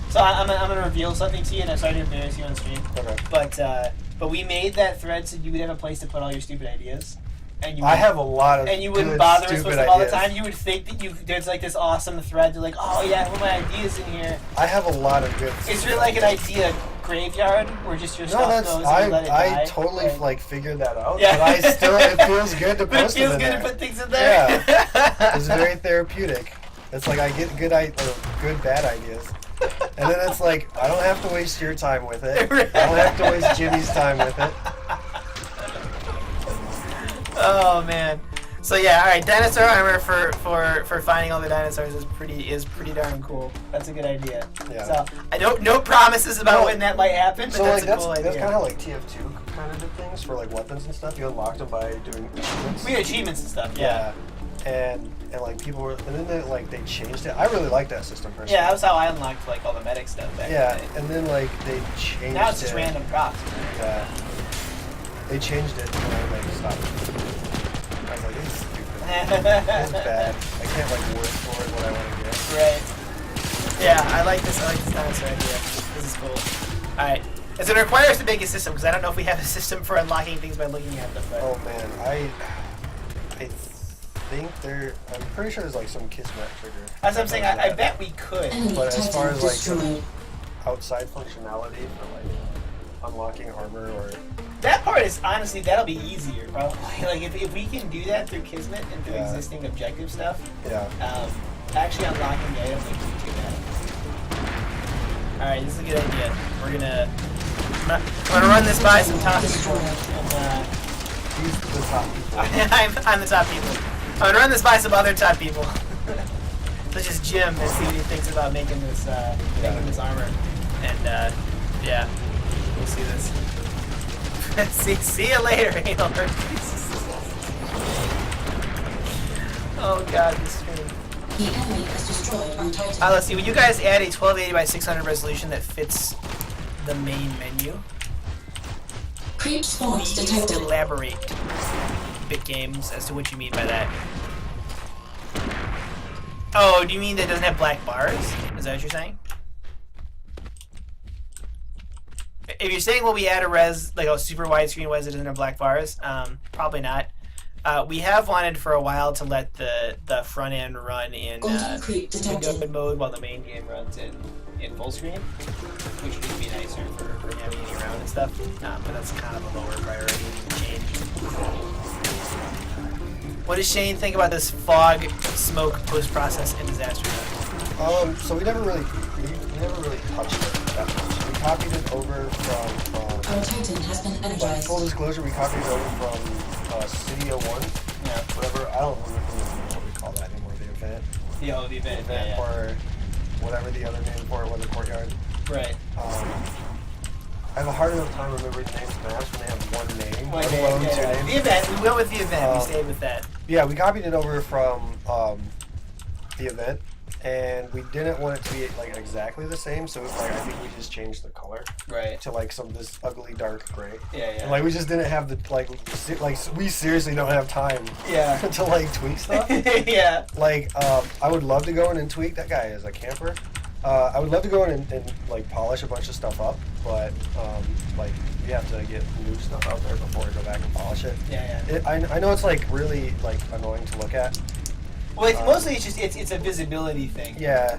So I'm gonna reveal something to you, and I'm sorry to embarrass you on stream. Okay. But we made that thread so you would have a place to put all your stupid ideas, and I have a lot of and you wouldn't good, bother us stupid with them all the ideas. time. You would think that there's like this awesome thread to like, oh yeah, I put my ideas in here. I have a lot of good. Is there like an idea graveyard where just your No, stuff that's goes and you let it die? I totally like figured that out. Yeah. But I still it feels good to But it post feels them good in to there. put things in there. Yeah. It's very therapeutic. It's like I get good bad ideas. And then it's like, I don't have to waste your time with it. I don't have to waste Jimmy's time with it. Oh man. So yeah, all right. Dinosaur armor for finding all the dinosaurs is pretty darn cool. That's a good idea. Yeah. So I don't no promises about No. when that might happen, but So that's like a cool idea. that's kind of like TF2 kind of did things for like weapons and stuff. You unlocked them by doing achievements. We had achievements and stuff. Yeah. And like people were, and then they changed it. I really like that system personally. Yeah, that was how I unlocked like all the medic stuff back Yeah, in the day. and then like they changed Now it's just it. random props. Yeah. They changed it and I like stopped. I was like, this is stupid. This is bad. I can't like work for it what I want to get. Right. Yeah, I like this dinosaur idea. This is cool. Alright. It's going to require us to make a system, because I don't know if we have a system for unlocking things by looking at them. But Oh man, I think I'm pretty sure there's like some Kismet trigger. that's what I'm saying. I bet we could. But as far as like some outside functionality for like unlocking armor or That part is honestly, that'll be easier probably. Like if we can do that through Kismet and through Yeah. existing objective stuff, yeah. actually unlocking the item wouldn't be too bad. All right, this is a good idea. I'm gonna run this by some top people. And, He's the top people. I'm the top people. I'm gonna run this by some other top people, such as Jim, and see what he thinks about making this armor. And yeah, we'll see this. see you later, Anal. Oh God, this stream. The enemy has destroyed our Titan. Let's see. Will you guys add a 1280 by 600 resolution that fits the main menu? Creep spawns Please detected. elaborate, Bit Games, as to what you mean by that. Oh, do you mean that it doesn't have black bars? Is that what you're saying? If you're saying, will we add a res, like a super widescreen res that doesn't have black bars? Probably not. We have wanted for a while to let the front end run in Golden creep detected. windowed mode while the main game runs in full screen, which would be nicer for navigating around and stuff. But that's kind of a lower priority change. What does Shane think about this fog, smoke, post-process, and disaster zone? So we never really touched it that much. We copied it over from. Our Titan has been Like, energized. full disclosure, we copied it over from City 01. Yeah. Whatever. I don't remember what we call that anymore. The event. The event. Or whatever the other name for it was, the courtyard. Right. I have a hard enough time remembering names of maps when they have one name. One let name, alone yeah. two names. The event. We went with the event. We Um, stayed with that. Yeah, we copied it over from the event, and we didn't want it to be like exactly the same. So it's like I think we just changed the color Right. to like this ugly dark gray. Yeah. And like we just didn't have the like we seriously don't have time Yeah. to like tweak stuff. Yeah. Like I would love to go in and tweak. That guy is a camper. I would love to go in and like polish a bunch of stuff up, but like we have to get new stuff out there before we go back and polish it. Yeah. I know it's like really like annoying to look at. Well, it's mostly it's a visibility thing. Yeah,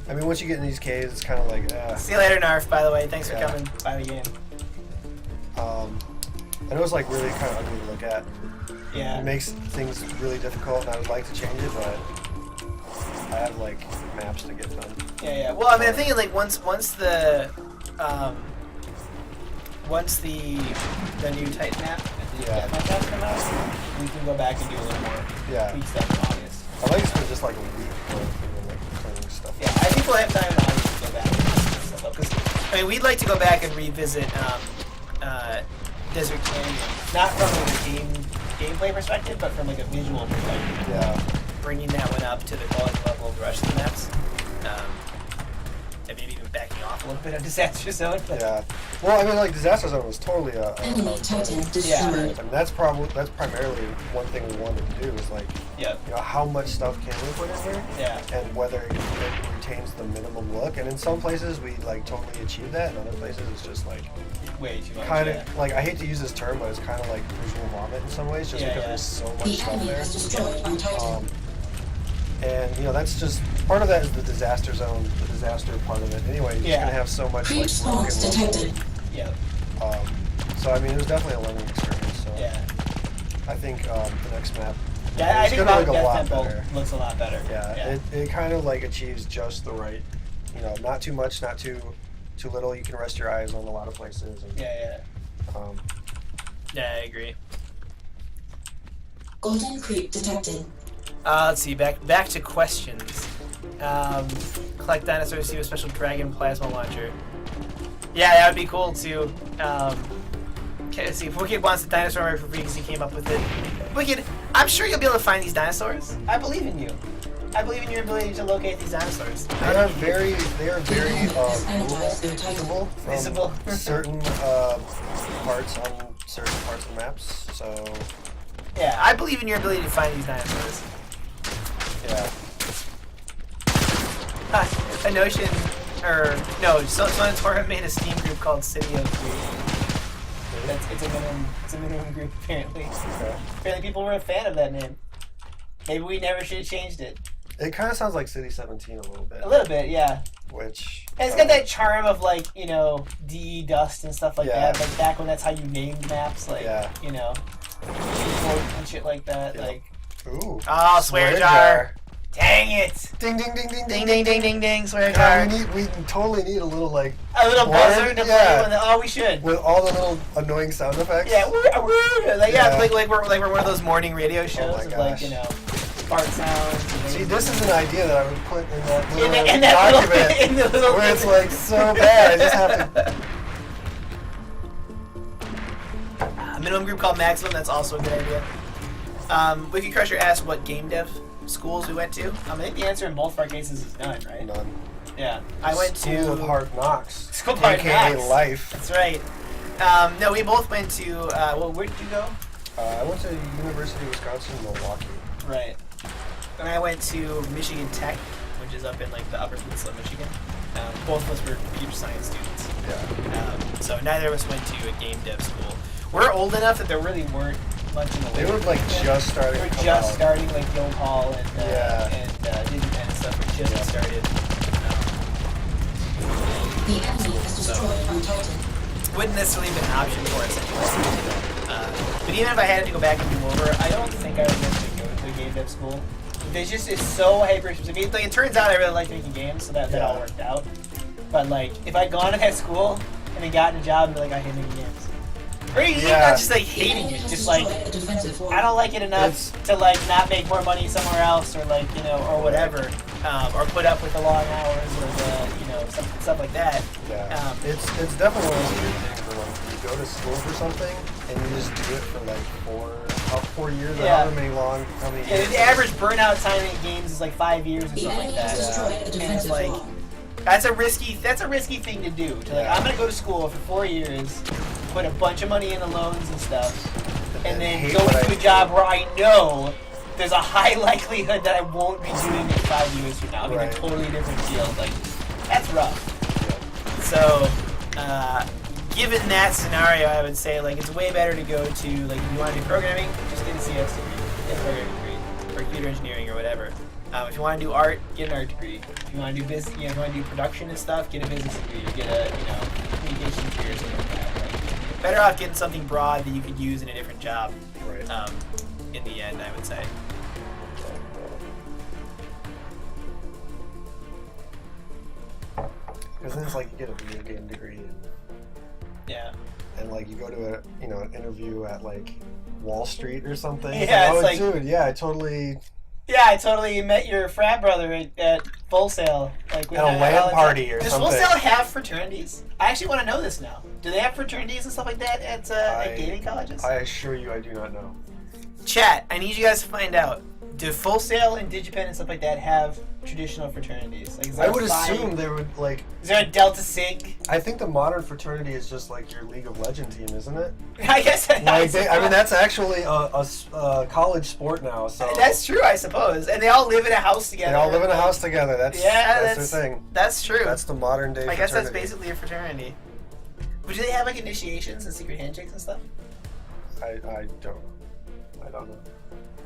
I mean once you get in these caves, it's kind of like. See you later, Narf. By the way, thanks for Yeah. coming by the game. I know it's like really kind of ugly to look at. Yeah. It makes things really difficult, and I would like to change it, but I have like maps to get done. Yeah. Well, I mean, I'm thinking like once the new Titan map, Yeah. map come out, we can go back and do a little more Yeah. tweak stuff in August. I like to spend just like a week going through and like cleaning stuff. Yeah, I think we'll have time in August to go back and do stuff up. 'Cause, I mean, we'd like to go back and revisit Desert Canyon, not from like a gameplay perspective, but from like a visual perspective. Yeah. Bringing that one up to the quality level of the rest of the maps. And maybe even backing off a little bit on Disaster Zone. But Yeah. Well, I mean, like Disaster Zone was totally a Enemy Titan destroyed. Yeah. I mean, that's primarily one thing we wanted to do is like, yeah, you know, how much stuff can we put in here, yeah, and whether it retains the minimum look. And in some places we like totally achieve that, and other places it's just like way too much. kind of yeah. like, I hate to use this term, but it's kind of like visual vomit in some ways, just Yeah, because yeah. there's so much The stuff enemy there. has destroyed our Titan. And you know, that's just part of that is the disaster zone, the disaster part of it. Anyway, you're Yeah. just gonna have so much Creep like spawns broken detected. Yeah, So I mean, it was definitely a learning experience. So yeah. I think the next map, Yeah, I it's think gonna Mount look a Death lot Temple better. looks a lot better. Yeah, it kind of like achieves just the right, you know, not too much, not too little. You can rest your eyes on a lot of places. And, yeah. Yeah, I agree. Golden creep detected. Let's see. Back to questions. Collect dinosaurs, receive a special dragon plasma launcher. Yeah, that would be cool too. Let's see. If Wicked wants the dinosaur armor for free because he came up with it. Wicked, I'm sure you'll be able to find these dinosaurs. I believe in you. I believe in your ability to locate these dinosaurs. They are very visible Visible. from certain parts on certain parts of the maps. So Yeah, I believe in your ability to find these dinosaurs. yeah. A notion, or no, someone Torah made a Steam group called City of 3. It's a minimum group apparently. Okay. Apparently people were a fan of that name. Maybe we never should have changed it. It kind of sounds like City 17 a little bit. A little bit, yeah. Which And it's got that charm of like, you know, DE Dust and stuff like Yeah. that. Like back when that's how you named maps, like, Yeah. you know, and shit like that. Yeah. Like, ooh. oh, swear jar. Dang it. Ding ding ding ding Ding ding ding ding ding, swear Yeah, jar. we totally need a little like A little Word? buzzer to play Yeah. when oh, we should. with all the little annoying sound effects. Yeah, like Yeah. we're one of those morning radio shows my of like, gosh. you know, fart sounds. and See, this is an idea that I would put in that little in that document little, in the little where it's like so bad. I just have to. A minimum group called Maximum. That's also a good idea. Wicked Crusher asked what game dev schools we went to. I think the answer in both of our cases is none, right? None. Yeah. I went School to of Hard Knocks. School of Hard AKA Knocks. Life. That's right. No, we both went to. Well, where did you go? I went to University of Wisconsin in Milwaukee. Right. And I went to Michigan Tech, which is up in like the Upper Peninsula of Michigan. Both of us were computer science students. Yeah. So neither of us went to a game dev school. We're old enough that there really weren't much in the way. They were like just starting. They were to come just out. starting, like Guildhall and Yeah. Digipen and stuff were just started. The enemy has destroyed our Titan. Wouldn't necessarily been an option for us anyway. But even if I had to go back and do over, I don't think I would necessarily go to a game dev school. It's just it's so hyper specific. Like, it turns out I really like making games, so that all worked out. But like, if I'd gone to that school and then gotten a job and be like, I hate making games, or even not just like hating it, just like I don't like it enough to like not make more money somewhere else, or like or whatever, or put up with the long hours or the stuff like that. Yeah. It's definitely one of those weird things where like you go to school for something and you just do it for like 4 years or however many years. The average burnout time in games is like 5 years or something like that. And it's like that's a risky thing to do. To like, I'm gonna go to school for 4 years, put a bunch of money into loans and stuff, and then go to a job where I know there's a high likelihood that I won't be doing it 5 years from now. I'll be in a totally different field. Like, that's rough. So, given that scenario, I would say like it's way better to go to like if you want to do programming, just get a CS degree, get a programming degree, or computer engineering or whatever. If you want to do art, get an art degree. If you want to do business, if you want to do production and stuff, get a business degree. Or get a communication degree or something like that. Like, better off getting something broad that you could use in a different job. Right. In the end, I would say. Because then it's like you get a video game degree and like you go to an interview at like Wall Street or something. Yeah, it's like, dude, I totally met your frat brother at Full Sail. Like, at a LAN party or Does something. Full Sail have fraternities? I actually want to know this now. Do they have fraternities and stuff like that at gaming colleges? I assure you, I do not know. Chat, I need you guys to find out. Do Full Sail and Digipen and stuff like that have traditional fraternities? Like, is there I would assume there would like. Is there a Delta Sig? I think the modern fraternity is just like your League of Legends team, isn't it? I guess. I mean, that's actually a college sport now. So that's true, I suppose. And they all live in a house together. They all live in a house together. That's the thing. That's true. That's the modern day. I fraternity. guess that's basically a fraternity. But do they have like initiations and secret handshakes and stuff?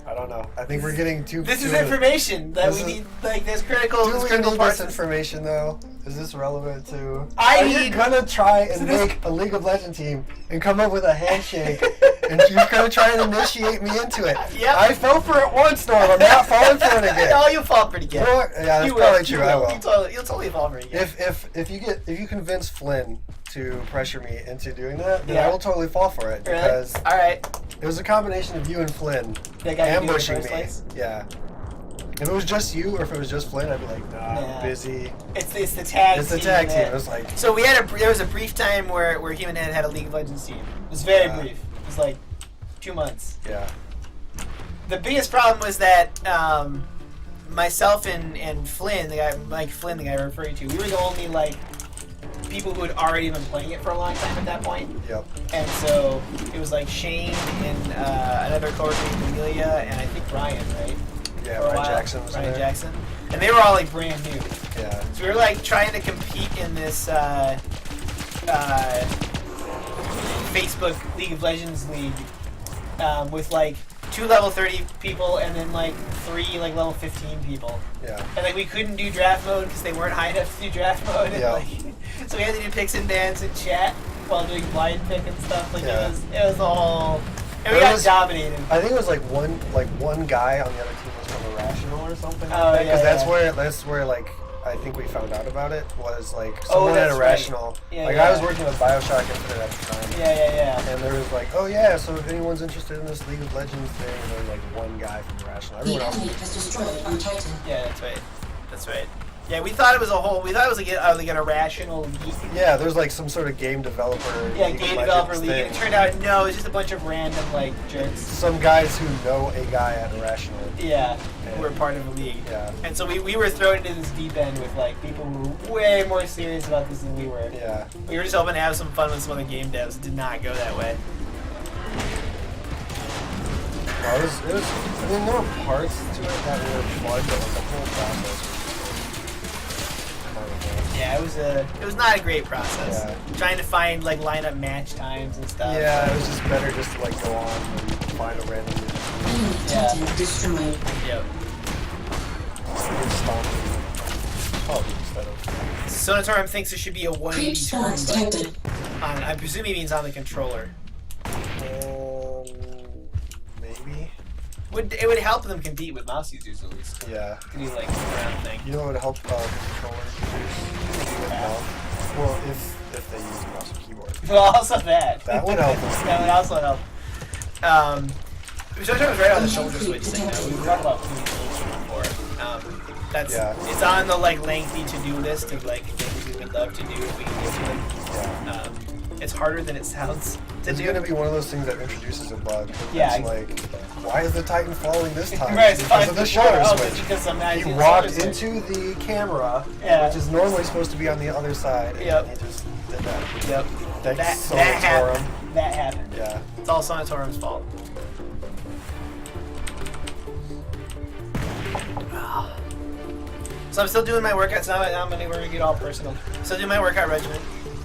I don't know. I think we're getting too. This is information that we need. Like, there's critical. Do we need this information though? Is this relevant to? Are you gonna try and make a League of Legends team and come up with a handshake, and you're gonna try and initiate me into it? Yep. I fell for it once, Norm. I'm not falling for it again. No, you'll fall pretty good. Yeah, that's probably true. I will. You'll totally fall for it again. If you convince Flynn to pressure me into doing that, then I will totally fall for it because all right. It was a combination of you and Flynn ambushing me. Yeah. If it was just you or if it was just Flynn, I'd be like, I'm busy. It's the tag. It's the tag team. It was like. So there was a brief time where Human Head had a League of Legends team. It was very brief. It was like 2 months. Yeah. The biggest problem was that myself and Flynn, the guy Mike Flynn, the guy I'm referring to, we were the only like people who had already been playing it for a long time at that point. Yep. And so it was like Shane and another coworker named Amelia and I think Ryan, right? Yeah, Ryan Jackson was Ryan there. Jackson. And they were all like brand new. Yeah. So we were like trying to compete in this Facebook League of Legends league with like 2 level 30 people and then like 3 like level 15 people. Yeah. And like we couldn't do draft mode because they weren't high enough to do draft mode. And, so we had to do picks and bans and chat while doing blind pick and stuff. Like it was all. And we got dominated. I think it was like one guy on the other team was from Irrational or something. Oh, like that, because that's where like I think we found out about it was like someone at Irrational. Right. Yeah, like I was working with BioShock Infinite at the time. Yeah. And there was like, oh yeah, so if anyone's interested in this League of Legends thing, and there was like one guy from Irrational. Everyone else. Has destroyed our Titan. Yeah, that's right. Yeah, we thought it was like an irrational league. Yeah, there's like some sort of game developer. Yeah, League of game Legends developer league. thing. And it turned out no, it's just a bunch of random like jerks. Some guys who know a guy at Irrational. Yeah, who were part of a league. Yeah. And so we were thrown into this deep end with like people who were way more serious about this than we were. Yeah. We were just hoping to have some fun with some other game devs. It did not go that way. No, it was, I mean, there were parts to it that were fun, but like the whole process was Yeah, it was not a great process. Yeah. Trying to find like lineup match times and stuff. yeah, it was just better just to like go on and find a random Enemy Titan destroyed. Yep. stomp. Oh, instead of. Sonatorum thinks it should be a Creep 180 turn, spawns but detected. I presume he means on the controller. Maybe. It would help them compete with mouse users at least. Yeah. To do like a round thing. You know what would help controllers use? Well, if they use mouse and keyboard. Well, also that. That would help. That would also help. Sonatorum was right on the shoulder switch thing though. We talked about moving before. That's it's on the like lengthy to-do list of like things we would love to do if we can get to it. Yeah. It's harder than it sounds to It's do. gonna be one of those things that introduces a bug. Yeah, It's like, why is the Titan falling this time? Right, it's because of the shoulder oh, switch. because sometimes He it's walked shoulder switch. into the camera, Yeah. which is normally supposed to be on the other side, and Yep. he just did that. Yep. Thanks, That Sonatorum. happened. That happened. Yeah. It's all Sonatorum's fault. So I'm still doing my workouts. Now I'm going to get all personal. Still doing my workout regimen.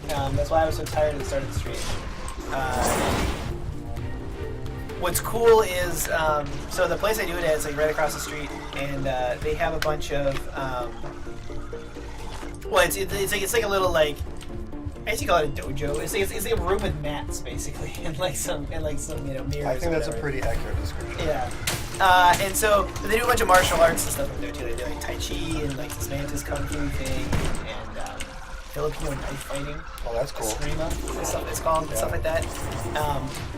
That's why I was so tired at the start of the stream. What's cool is, so the place I do it at is like right across the street, and they have a bunch of, well, it's like a little like, I guess you call it a dojo. It's like a room with mats basically, and like some mirrors. I think that's a pretty accurate description. Yeah. And so they do a bunch of martial arts and stuff in there too. They do like Tai Chi and like this Mantis Kung Fu thing and Filipino knife fighting. Oh, that's cool. Eskrima, stuff it's called, stuff like that.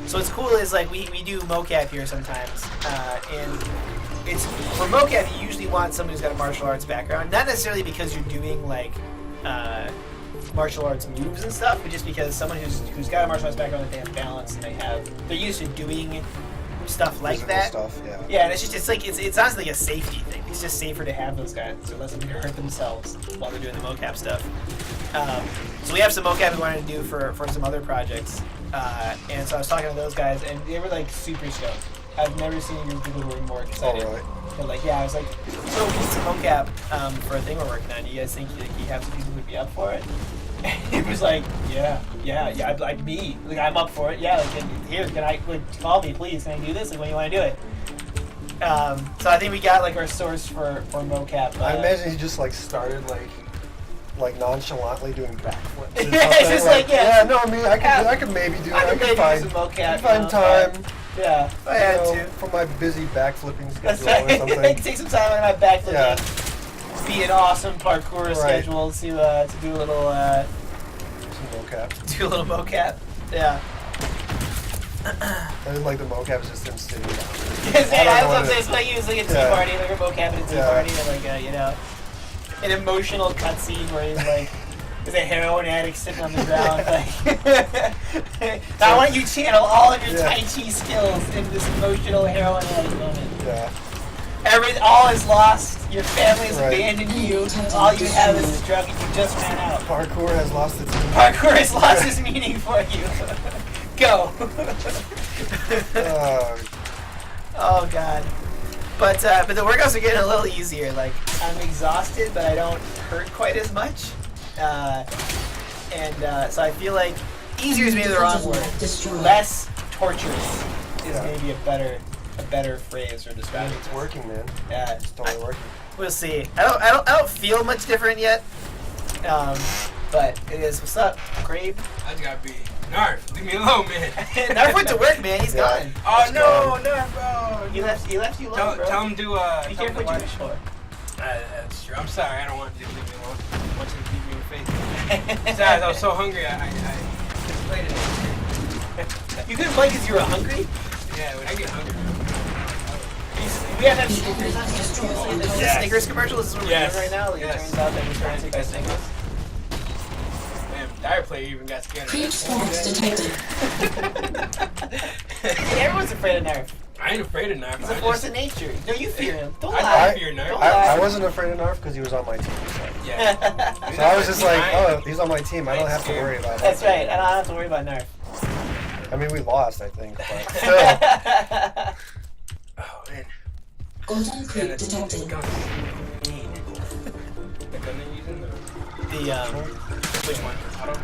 So what's cool is like we do mocap here sometimes, and it's for mocap you usually want someone who's got a martial arts background, not necessarily because you're doing like martial arts moves and stuff, but just because someone who's got a martial arts background, that they have balance and they're used to doing stuff like Physical that. Stuff, yeah. Yeah, and it's honestly like a safety thing. It's just safer to have those guys, so it lets them hurt themselves while they're doing the mocap stuff. So we have some mocap we wanted to do for some other projects, and so I was talking to those guys, and they were like super stoked. I've never seen a group of people who were more excited. Oh, really? They're like, yeah, I was like, so we need some mocap for a thing we're working on. Do you guys think you have some people who'd be up for it? And he was like, yeah, like me, like I'm up for it. Yeah, like here, can I call me, please? Can I do this? Like when you want to do it? So I think we got like our source for mocap. I imagine he just like started like nonchalantly doing backflips. or Yeah, it's just something. like, yeah. no, I mean I could maybe do it. I could find some mocap. find time. Yeah, if I had to. For my busy backflipping That's schedule right. or something. Take some time on my backflipping. Yeah. Be an awesome parkour Right. schedule to do a little Some mocap. do a little mocap. Yeah. I didn't like the mocap is just him sitting down. I was saying, it's like he was like a tea Yeah. party, like a mocap at a tea Yeah. party, and like an emotional cutscene where he's like, there's a heroin addict sitting on the ground. Like, I want you to channel all of your Yeah. Tai Chi skills into this emotional heroin addict moment. Yeah. All is lost. Your family has Right. abandoned you. All you have is this drug, and you just ran out. Parkour has lost its meaning. Parkour has lost its meaning for you. Go. Oh god. But the workouts are getting a little easier. Like I'm exhausted, but I don't hurt quite as much. So I feel like easier is maybe the wrong word. Less torturous is maybe a better phrase for describing. It's working, man. Yeah, It's totally working. we'll see. I don't feel much different yet. But it is. What's up, Grabe? I just gotta be Narf. Leave me alone, man. Narf went to work, man. He's Yeah. gone. Oh no, Narf, bro. He left you alone, bro. Tell him to Be careful what you wish for. That's true. I'm sorry. I don't want you to leave me alone. I want you to beat me in the face. Besides, I was so hungry. I just played it. You couldn't play because you were hungry? Yeah, when I get hungry. We have Snickers on seriously. This is a Snickers commercial. This is what we're doing right now. Like, it turns out that we're trying to take Snickers. Damn, Dire Player even got scared. Creep spawns detected. Hey, everyone's afraid of Nerf. I ain't afraid of Nerf. He's a force of nature. No, you fear him. Don't I lie. fear Nerf. Don't lie. I wasn't afraid of Narf because he was on my team. So. Yeah. So I was just like, oh, he's on my team. I don't have to worry about it. That's right. I don't have to worry about Nerf. I mean, we lost, I think, but still. Oh man. Golden creep detected. The gun they're using, Which one? Auto?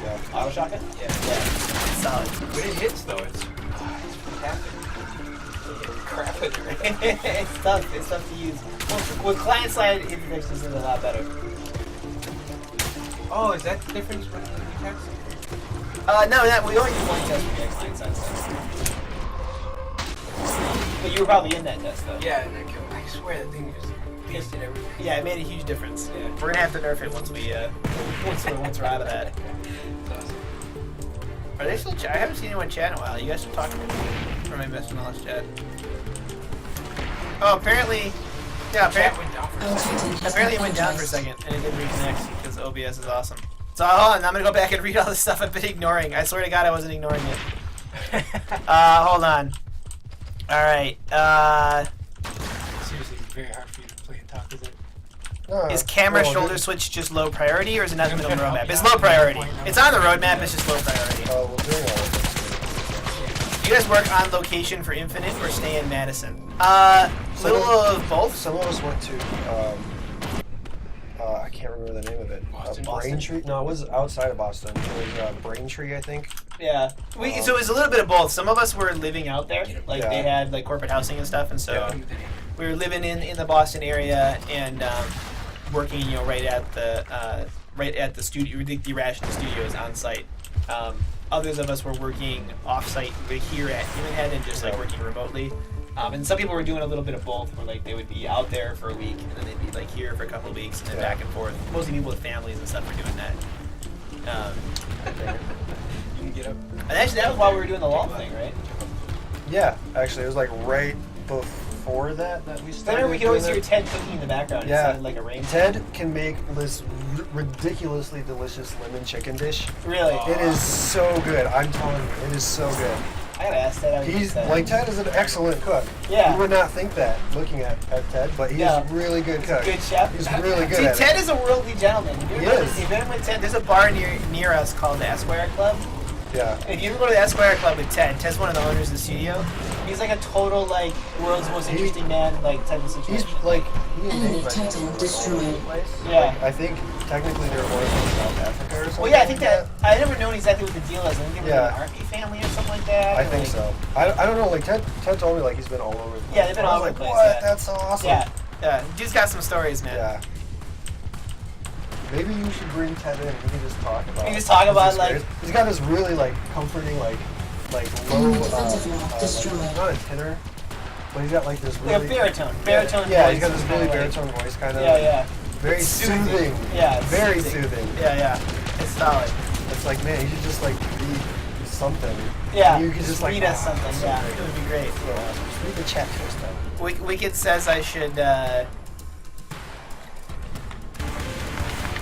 Yeah. Auto shotgun? Yeah. It's solid. When it hits though, it's fantastic. Crap it. It's tough. It's tough to use. With client side, it makes this a lot better. Oh, is that the difference when you text? No, we only use one test for the client side stuff. But you were probably in that test though. Yeah, and I swear that thing just pasted everything. Yeah, it made a huge difference. Yeah. We're gonna have to nerf it once we're out of that. Are they still I haven't seen anyone chat in a while. You guys still talking from my best knowledge chat? Oh, apparently, yeah, apparently it went down for a second and it didn't reconnect because OBS is awesome. So hold on, I'm gonna go back and read all this stuff I've been ignoring. I swear to God, I wasn't ignoring it. Hold on. All right. Seriously, it's very hard for you to play and talk, is it? No, Is camera shoulder switch just low priority, or is it not in the middle of the roadmap? It's low priority. It's on the roadmap. It's just low priority. We'll do it. Do you guys work on location for Infinite or stay in Madison? Little of both. Some of us went to, I can't remember the name of it. Braintree? No, it was outside of Boston. It was Braintree, I think. Yeah. So it was a little bit of both. Some of us were living out there, like Yeah. they had like corporate housing and stuff, and so Yeah. we were living in the Boston area and working, right at the studio, the Irrational Studios on site. Others of us were working off-site here at Humanhead and just like working remotely. And some people were doing a little bit of both, where like they would be out there for a week and then they'd be like here for a couple of weeks and then back and forth. Mostly people with families and stuff were doing that. You can get up. And actually, that was while we were doing the law thing, right? Yeah, actually, it was like right before that we started. Remember, we could always doing hear it. Ted cooking in the background. Yeah. It sounded like a rain. Ted can make this ridiculously delicious lemon chicken dish. Really? It is so good. I'm telling you, it is so good. I gotta ask Ted. Ted is an excellent cook. Yeah. You would not think that looking at Ted, but he's a really good cook. Good chef. He's really good See, at Ted it. is a worldly gentleman. If you've been with Ted, there's a bar near us called the Esquire Club. Yeah. If you ever go to the Esquire Club with Ted, Ted's one of the owners of the studio. He's like a total, like, world's most interesting man, like, type of situation. He's like, Enemy Titan destroyed. Yeah. Like, I think technically they're one from South Africa or something. Well, yeah, I think that, I never known exactly what the deal is. I think they were Yeah. an Army family or something like that. I think so. I don't know, like Ted told me like he's been all over the place. Yeah, they've been I all was over the like, place, what? yeah. That's so awesome. Yeah. Yeah. Dude's got some stories, man. Yeah. Maybe you should bring Ted in. We can just talk about. We can just talk about, his like- experience. He's got this really like comforting like low Enemy defensive lock destroyed. not a tenor, but he's got like this Like really a baritone. Baritone Yeah, voice. he's got this is really kinda like- baritone voice, kind of. Yeah, yeah. Very It's soothing. Yeah, it's Very soothing. Yeah, yeah. It's solid. It's like, man, you should just like read something. Yeah. You could just like read us something. so Yeah, great. it would be great. Yeah. Just read the chat to us then. Wicked says I should.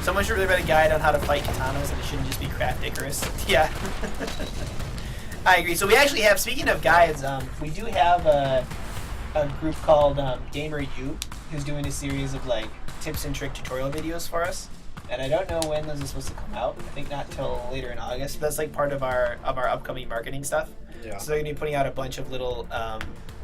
Someone should really write a guide on how to fight katanas, and it shouldn't just be Craft Icarus. Yeah. I agree. So we actually have. Speaking of guides, we do have a group called Gamer U, who's doing a series of like tips and trick tutorial videos for us. And I don't know when those are supposed to come out. I think not till later in August. That's like part of our upcoming marketing stuff. Yeah. So they're gonna be putting out a bunch of little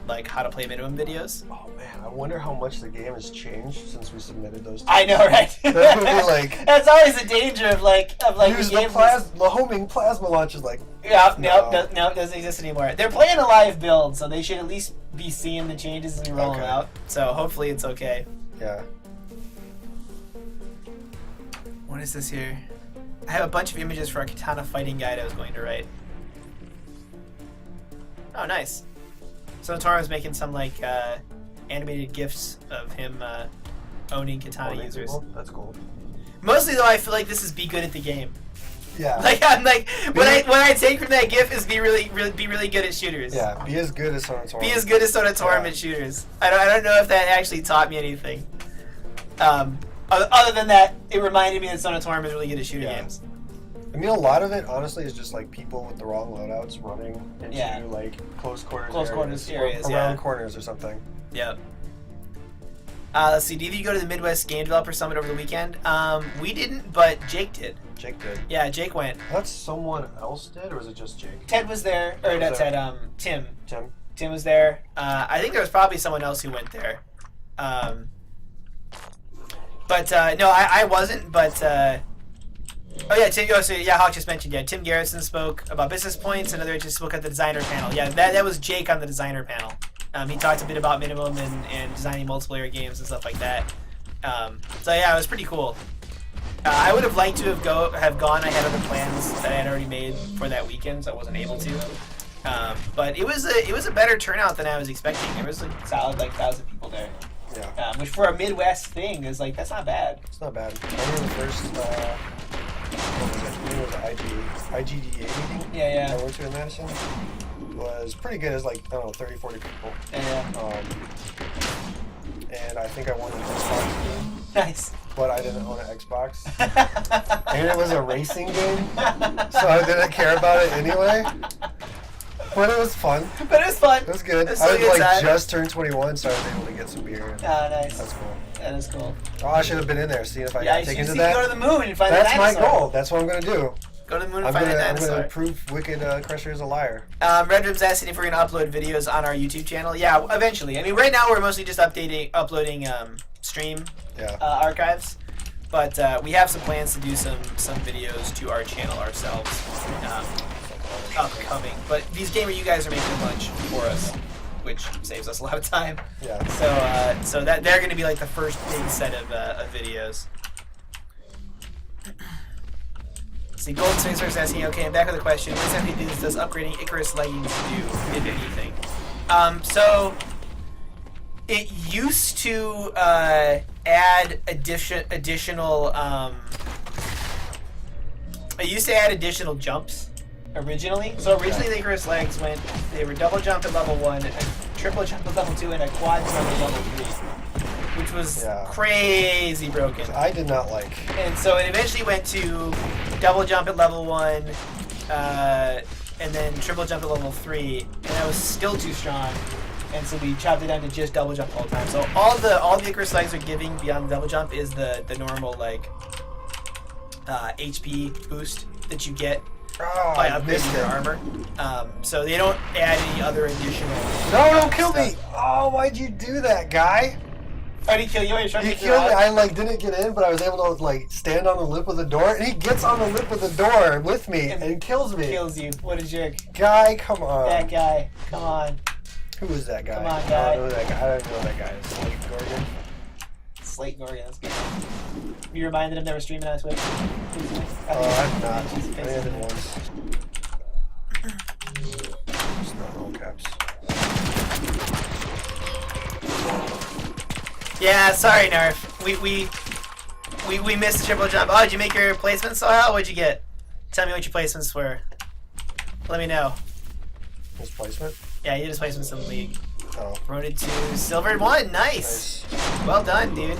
like how to play minimum videos. Oh man, I wonder how much the game has changed since we submitted those. I know, right? That would be like. That's always the danger of like Use the the game. the homing plasma launch is like. Yeah, No. no, it doesn't exist anymore. They're playing a live build, so they should at least be seeing the changes as you roll them Okay. out. So hopefully it's okay. Yeah. What is this here? I have a bunch of images for a katana fighting guide I was going to write. Oh, nice. So Toro's making some like animated GIFs of him owning katana users. That's cool. Mostly though, I feel like this is be good at the game. Yeah. Like I'm like what I take from that GIF is be really good at shooters. Yeah, be as good as Sona Torm. Be as good as Sona Torm at shooters. I don't know if that actually taught me anything. Other than that, it reminded me that Sona Torm is really good at shooter games. I mean, a lot of it, honestly, is just like people with the wrong loadouts running into like close quarters areas, around corners or something. Yep. Let's see. Did you go to the Midwest Game Developer Summit over the weekend? We didn't, but Jake did. Jake did. Yeah, Jake went. That's someone else did, or was it just Jake? Ted was there, or not Ted. Tim. Tim. Tim was there. I think there was probably someone else who went there. But no, I wasn't. But oh yeah, Tim. Oh, so yeah, Hawk just mentioned. Yeah, Tim Garrison spoke about business points. Another just spoke at the designer panel. Yeah, that was Jake on the designer panel. He talked a bit about Minimum and designing multiplayer games and stuff like that. So yeah, it was pretty cool. I would have liked to have gone. I had other plans that I had already made for that weekend, so I wasn't able to. But it was a better turnout than I was expecting. There was a solid 1,000 people there. Yeah. Which for a Midwest thing is like, that's not bad. It's not bad. I remember the first what was it? IGDA meeting. Yeah. I went to in Madison. Was pretty good. It was like, I don't know, 30, 40 people. Yeah. And I think I won an Xbox game. Nice. But I didn't own an Xbox. And it was a racing game, so I didn't care about it anyway. But it was fun. But it was fun. It was good. It was I a good was time. just turned 21, so I was able to get some beer. Oh, nice. That's cool. That is cool. Oh, I should have been in there, seeing if I Yeah, got taken to you that. go to the moon and find That's the my dinosaur. goal. That's what I'm gonna do. Go to the moon and I'm find the gonna dinosaur. prove Wicked Crusher is a liar. Red Room's asking if we're gonna upload videos on our YouTube channel. Yeah, eventually. I mean, right now we're mostly just uploading stream archives, but we have some plans to do some videos to our channel ourselves upcoming. But these Gamer You guys are making a bunch for us, which saves us a lot of time. Yeah. So that they're gonna be like the first big set of videos. See, Golden Spacer is asking, okay, I'm back with the question. What exactly does upgrading Icarus leggings do, if anything? So, it used to add additional jumps originally. So originally the Icarus legs they were double jump at level 1, a triple jump at level 2, and a quad jump at level 3. Which was crazy broken. I did not like. And so it eventually went to double jump at level 1, and then triple jump at level 3, and that was still too strong. And so we chopped it down to just double jump all the time. So all the Icarus legs are giving beyond the double jump is the normal HP boost that you get by upgrading your armor. So they don't add any other additional. No, don't kill me! Oh, why'd you do that, guy? Oh, did he kill you? Are you trying to He killed me. I didn't get in, but I was able to stand on the lip of the door, and he gets on the lip of the door with me and kills me. Kills you. What a jerk. Guy, come on. That guy. Come on. Who is that guy? Come on, guy. I don't know that guy. I don't know that guy. Slate Gorgon. Slate Gorgon. That's good. You reminded him they were streaming on Twitch? I'm not. I ended once. It's not all caps. Yeah, sorry, Nerf. We missed the triple jump. Oh, did you make your placements? So how? What'd you get? Tell me what your placements were. Let me know. His placement? Yeah, you did his placements in the league. Oh. Rotated to silver 1. Nice. Well done, dude.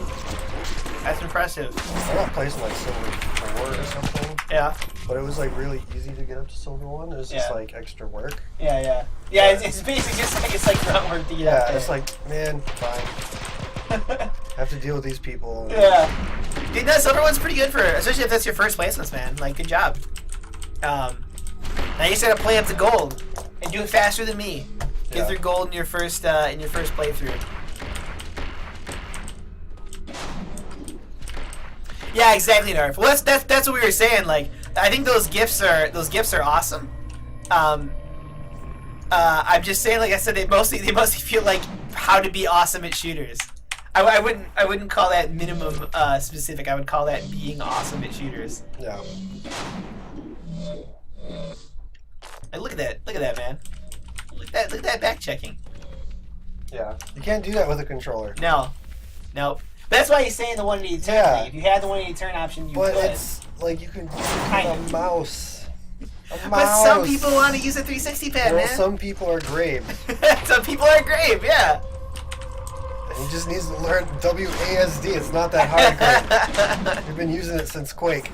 That's impressive. I got placed in silver 4 or something. Yeah. But it was really easy to get up to silver 1. It was just extra work. Yeah. Yeah, it's basically just it's groundwork to get up there. Yeah, it's man, fine. I have to deal with these people. Yeah. Dude, that silver one's pretty good especially if that's your first placements, man. Good job. Now you just gotta play up to gold and do it faster than me. Get through gold in your first playthrough. Yeah, exactly, Narf. Well, that's what we were saying. I think those gifts are awesome. I'm just saying, like I said, they mostly feel like how to be awesome at shooters. I wouldn't call that minimum specific. I would call that being awesome at shooters. Yeah. And look at that, man. Look at that back checking. Yeah. You can't do that with a controller. No. Nope. That's why he's saying the 180 turn thing. If you had the 180 turn option, you could. But it's like you can use Kind a of. mouse. But some people want to use a 360 pad, Well, man. some people are grave. Some people are grave, yeah. He just needs to learn WASD. It's not that hard, Grave. We've been using it since Quake.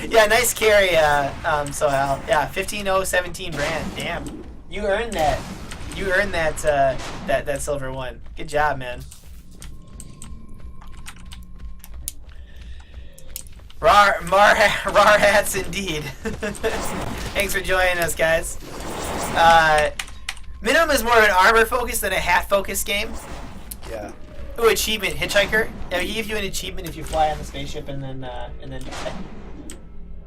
Yeah, nice carry, so Al. Yeah, 15017 brand. Damn. You earned that. You earned that, that silver one. Good job, man. Rar hats indeed. Thanks for joining us, guys. Minimum is more of an armor focus than a hat focused game. Yeah. Ooh, achievement, Hitchhiker. Yeah, he give you an achievement if you fly on the spaceship and then die.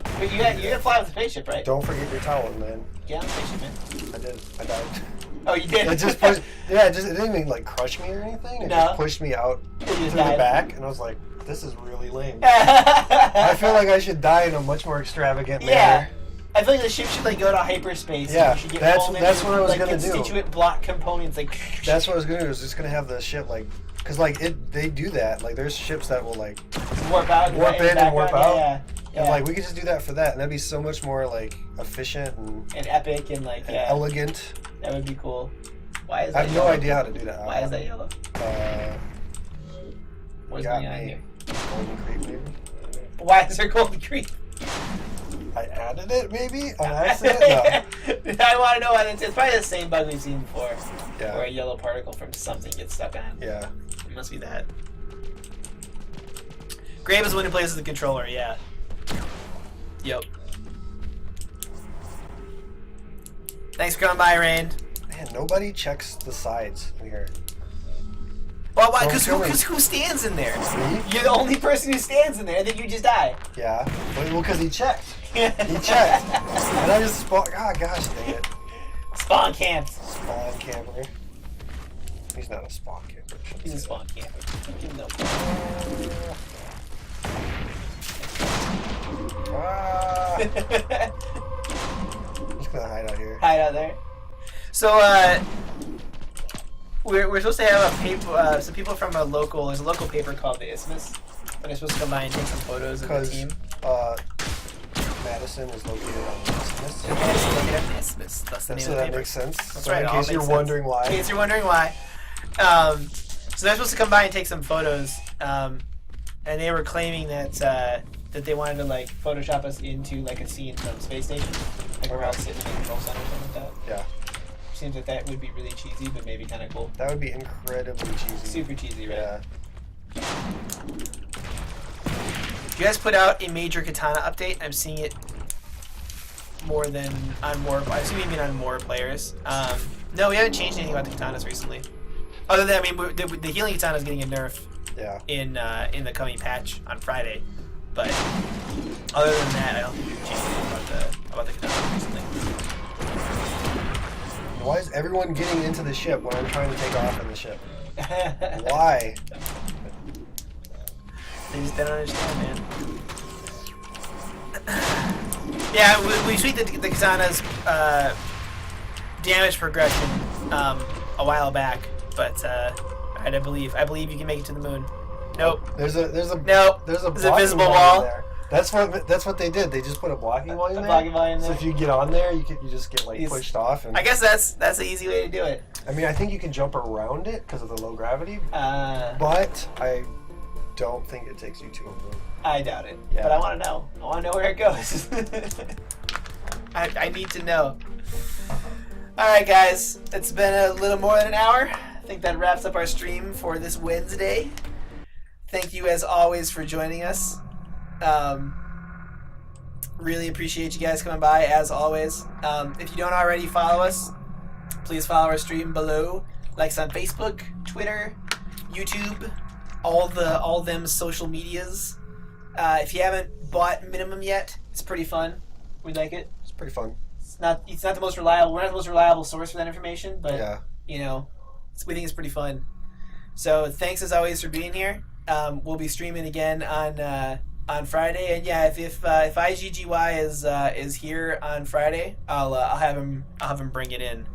But you're gonna fly with the spaceship, right? Don't forget your towel, man. Get on the spaceship, man. I did. I died. Oh, you did? It just pushed. Yeah, it didn't even like crush me or anything. It No. just pushed me out You to just the died. back, and I was like, "This is really lame." I feel like I should die in a much more extravagant Yeah. manner. I feel like the ship should like go to hyperspace. Yeah, And you should get that's pulled what into, I was like, gonna do. constituent block components like. That's what I was gonna do. I was just gonna have the ship like, cause like they do that. Like there's ships that will like warp out. warp the in and warp background. out. Yeah. And Yeah. like we could just do that for that, and that'd be so much more like efficient And epic and like and yeah, elegant. that would be cool. Why is I that? have no yellow? idea how to do that. Why is that yellow? What's got going on me. here? Golden Creek, maybe. Why is there golden creep? I added it, maybe on accident. No. I want to know what it's. It's probably the same bug we've seen before, Yeah. where a yellow particle from something gets stuck on. Yeah. It must be that. Grave is the one who plays with the controller. Yeah. Yep. Thanks for coming by, Rain. Man, nobody checks the sides in here. Well, why? Don't Because kill me. who stands in there? Me? You're the only person who stands in there, and then you just die. Yeah. Well, because he checked. He checked. And I just spawned. Oh, gosh dang it. Spawn camps. Spawn camper. He's not a spawn camper. He's a spawn camper. Give him no. Ah. I'm just gonna hide out here. Hide out there. So, we're supposed to have a paper, some people from there's a local paper called the Isthmus, but they're supposed to come by and take some photos of the Because team. Madison is located on the Isthmus. Yes, look at the Isthmus. That's the name So of the that paper. makes sense. That's So right, in it all case makes you're sense. wondering why. In case you're wondering why. So they're supposed to come by and take some photos, and they were claiming that that they wanted to like Photoshop us into like a scene from Space Station, like we're all sitting in a control center or something like that. Yeah. Seems like that would be really cheesy, but maybe kind of cool. That would be incredibly cheesy. Super cheesy, right? Yeah. You guys put out a major Katana update. I'm seeing it more than on more. I assume you mean on more players. No, we haven't changed anything about the Katanas recently. Other than, I mean, the healing Katana is getting a nerf Yeah. in the coming patch on Friday. But other than that, I don't think we've changed anything about the Katana recently. Why is everyone getting into the ship when I'm trying to take off in the ship? Why? They just don't understand, man. Yeah, we tweaked the Katana's damage progression a while back, but I believe you can make it to the moon. Nope. There's a Nope. there's a There's a blocking visible wall wall. in there. That's what they did. They just put a blocking wall in A there. blocking wall in So there. if you get on there, you just get like Yes. pushed off. And I guess that's the easy way to do it. I mean, I think you can jump around it because of the low gravity, Uh, but I don't think it takes you to a moon. I doubt it, Yeah. but I want to know. I want to know where it goes. I need to know. All right, guys, it's been a little more than an hour. I think that wraps up our stream for this Wednesday. Thank you, as always, for joining us. Really appreciate you guys coming by, as always. If you don't already follow us, please follow our stream below. Like us on Facebook, Twitter, YouTube, all them social medias. If you haven't bought Minimum yet, it's pretty fun. We like it. It's pretty fun. It's not the most reliable. We're not the most reliable source for that information, but Yeah. you know, we think it's pretty fun. So thanks as always for being here. We'll be streaming again on Friday, and yeah, if IGGY is here on Friday, I'll have him bring it in.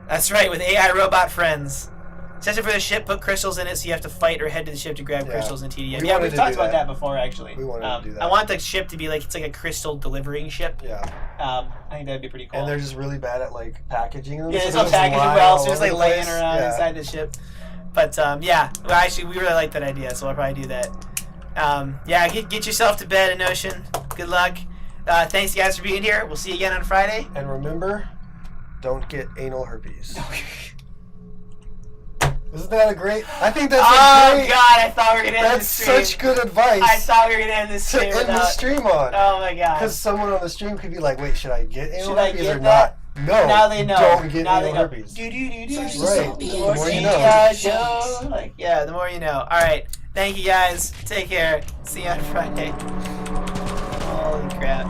That's right, with AI Robot Friends. Especially for the ship, put crystals in it, so you have to fight or head to the ship to grab crystals in TDM. We Yeah, wanted we've to talked do about that. that before, actually. We wanted to do that. I want the ship to be like, it's like a crystal delivering ship. Yeah. I think that'd be pretty cool. And they're just really bad at like packaging them. Yeah, so it's they not just packaged lie well, all so it's just over like the laying place. around Yeah. inside the ship. But yeah, well, actually, we really like that idea, so I'll probably do that. Yeah, get yourself to bed, Enocean. Good luck. Thanks, guys, for being here. We'll see you again on Friday. And remember, don't get anal herpes. Isn't that a great? I think that's Oh, a great. God, I thought we were going to end the That's stream. such good advice I thought we were going to end this to stream end the without... stream on. Oh, my God. Because someone on the stream could be like, "Wait, should I get anal Should I herpes get or that? not?" No. Now they know. Don't get now anal they know. herpes. Do. First Right. assault The begins. more you know. Joe. Like, yeah, the more you know. All right. Thank you, guys. Take care. See you on Friday. Holy crap.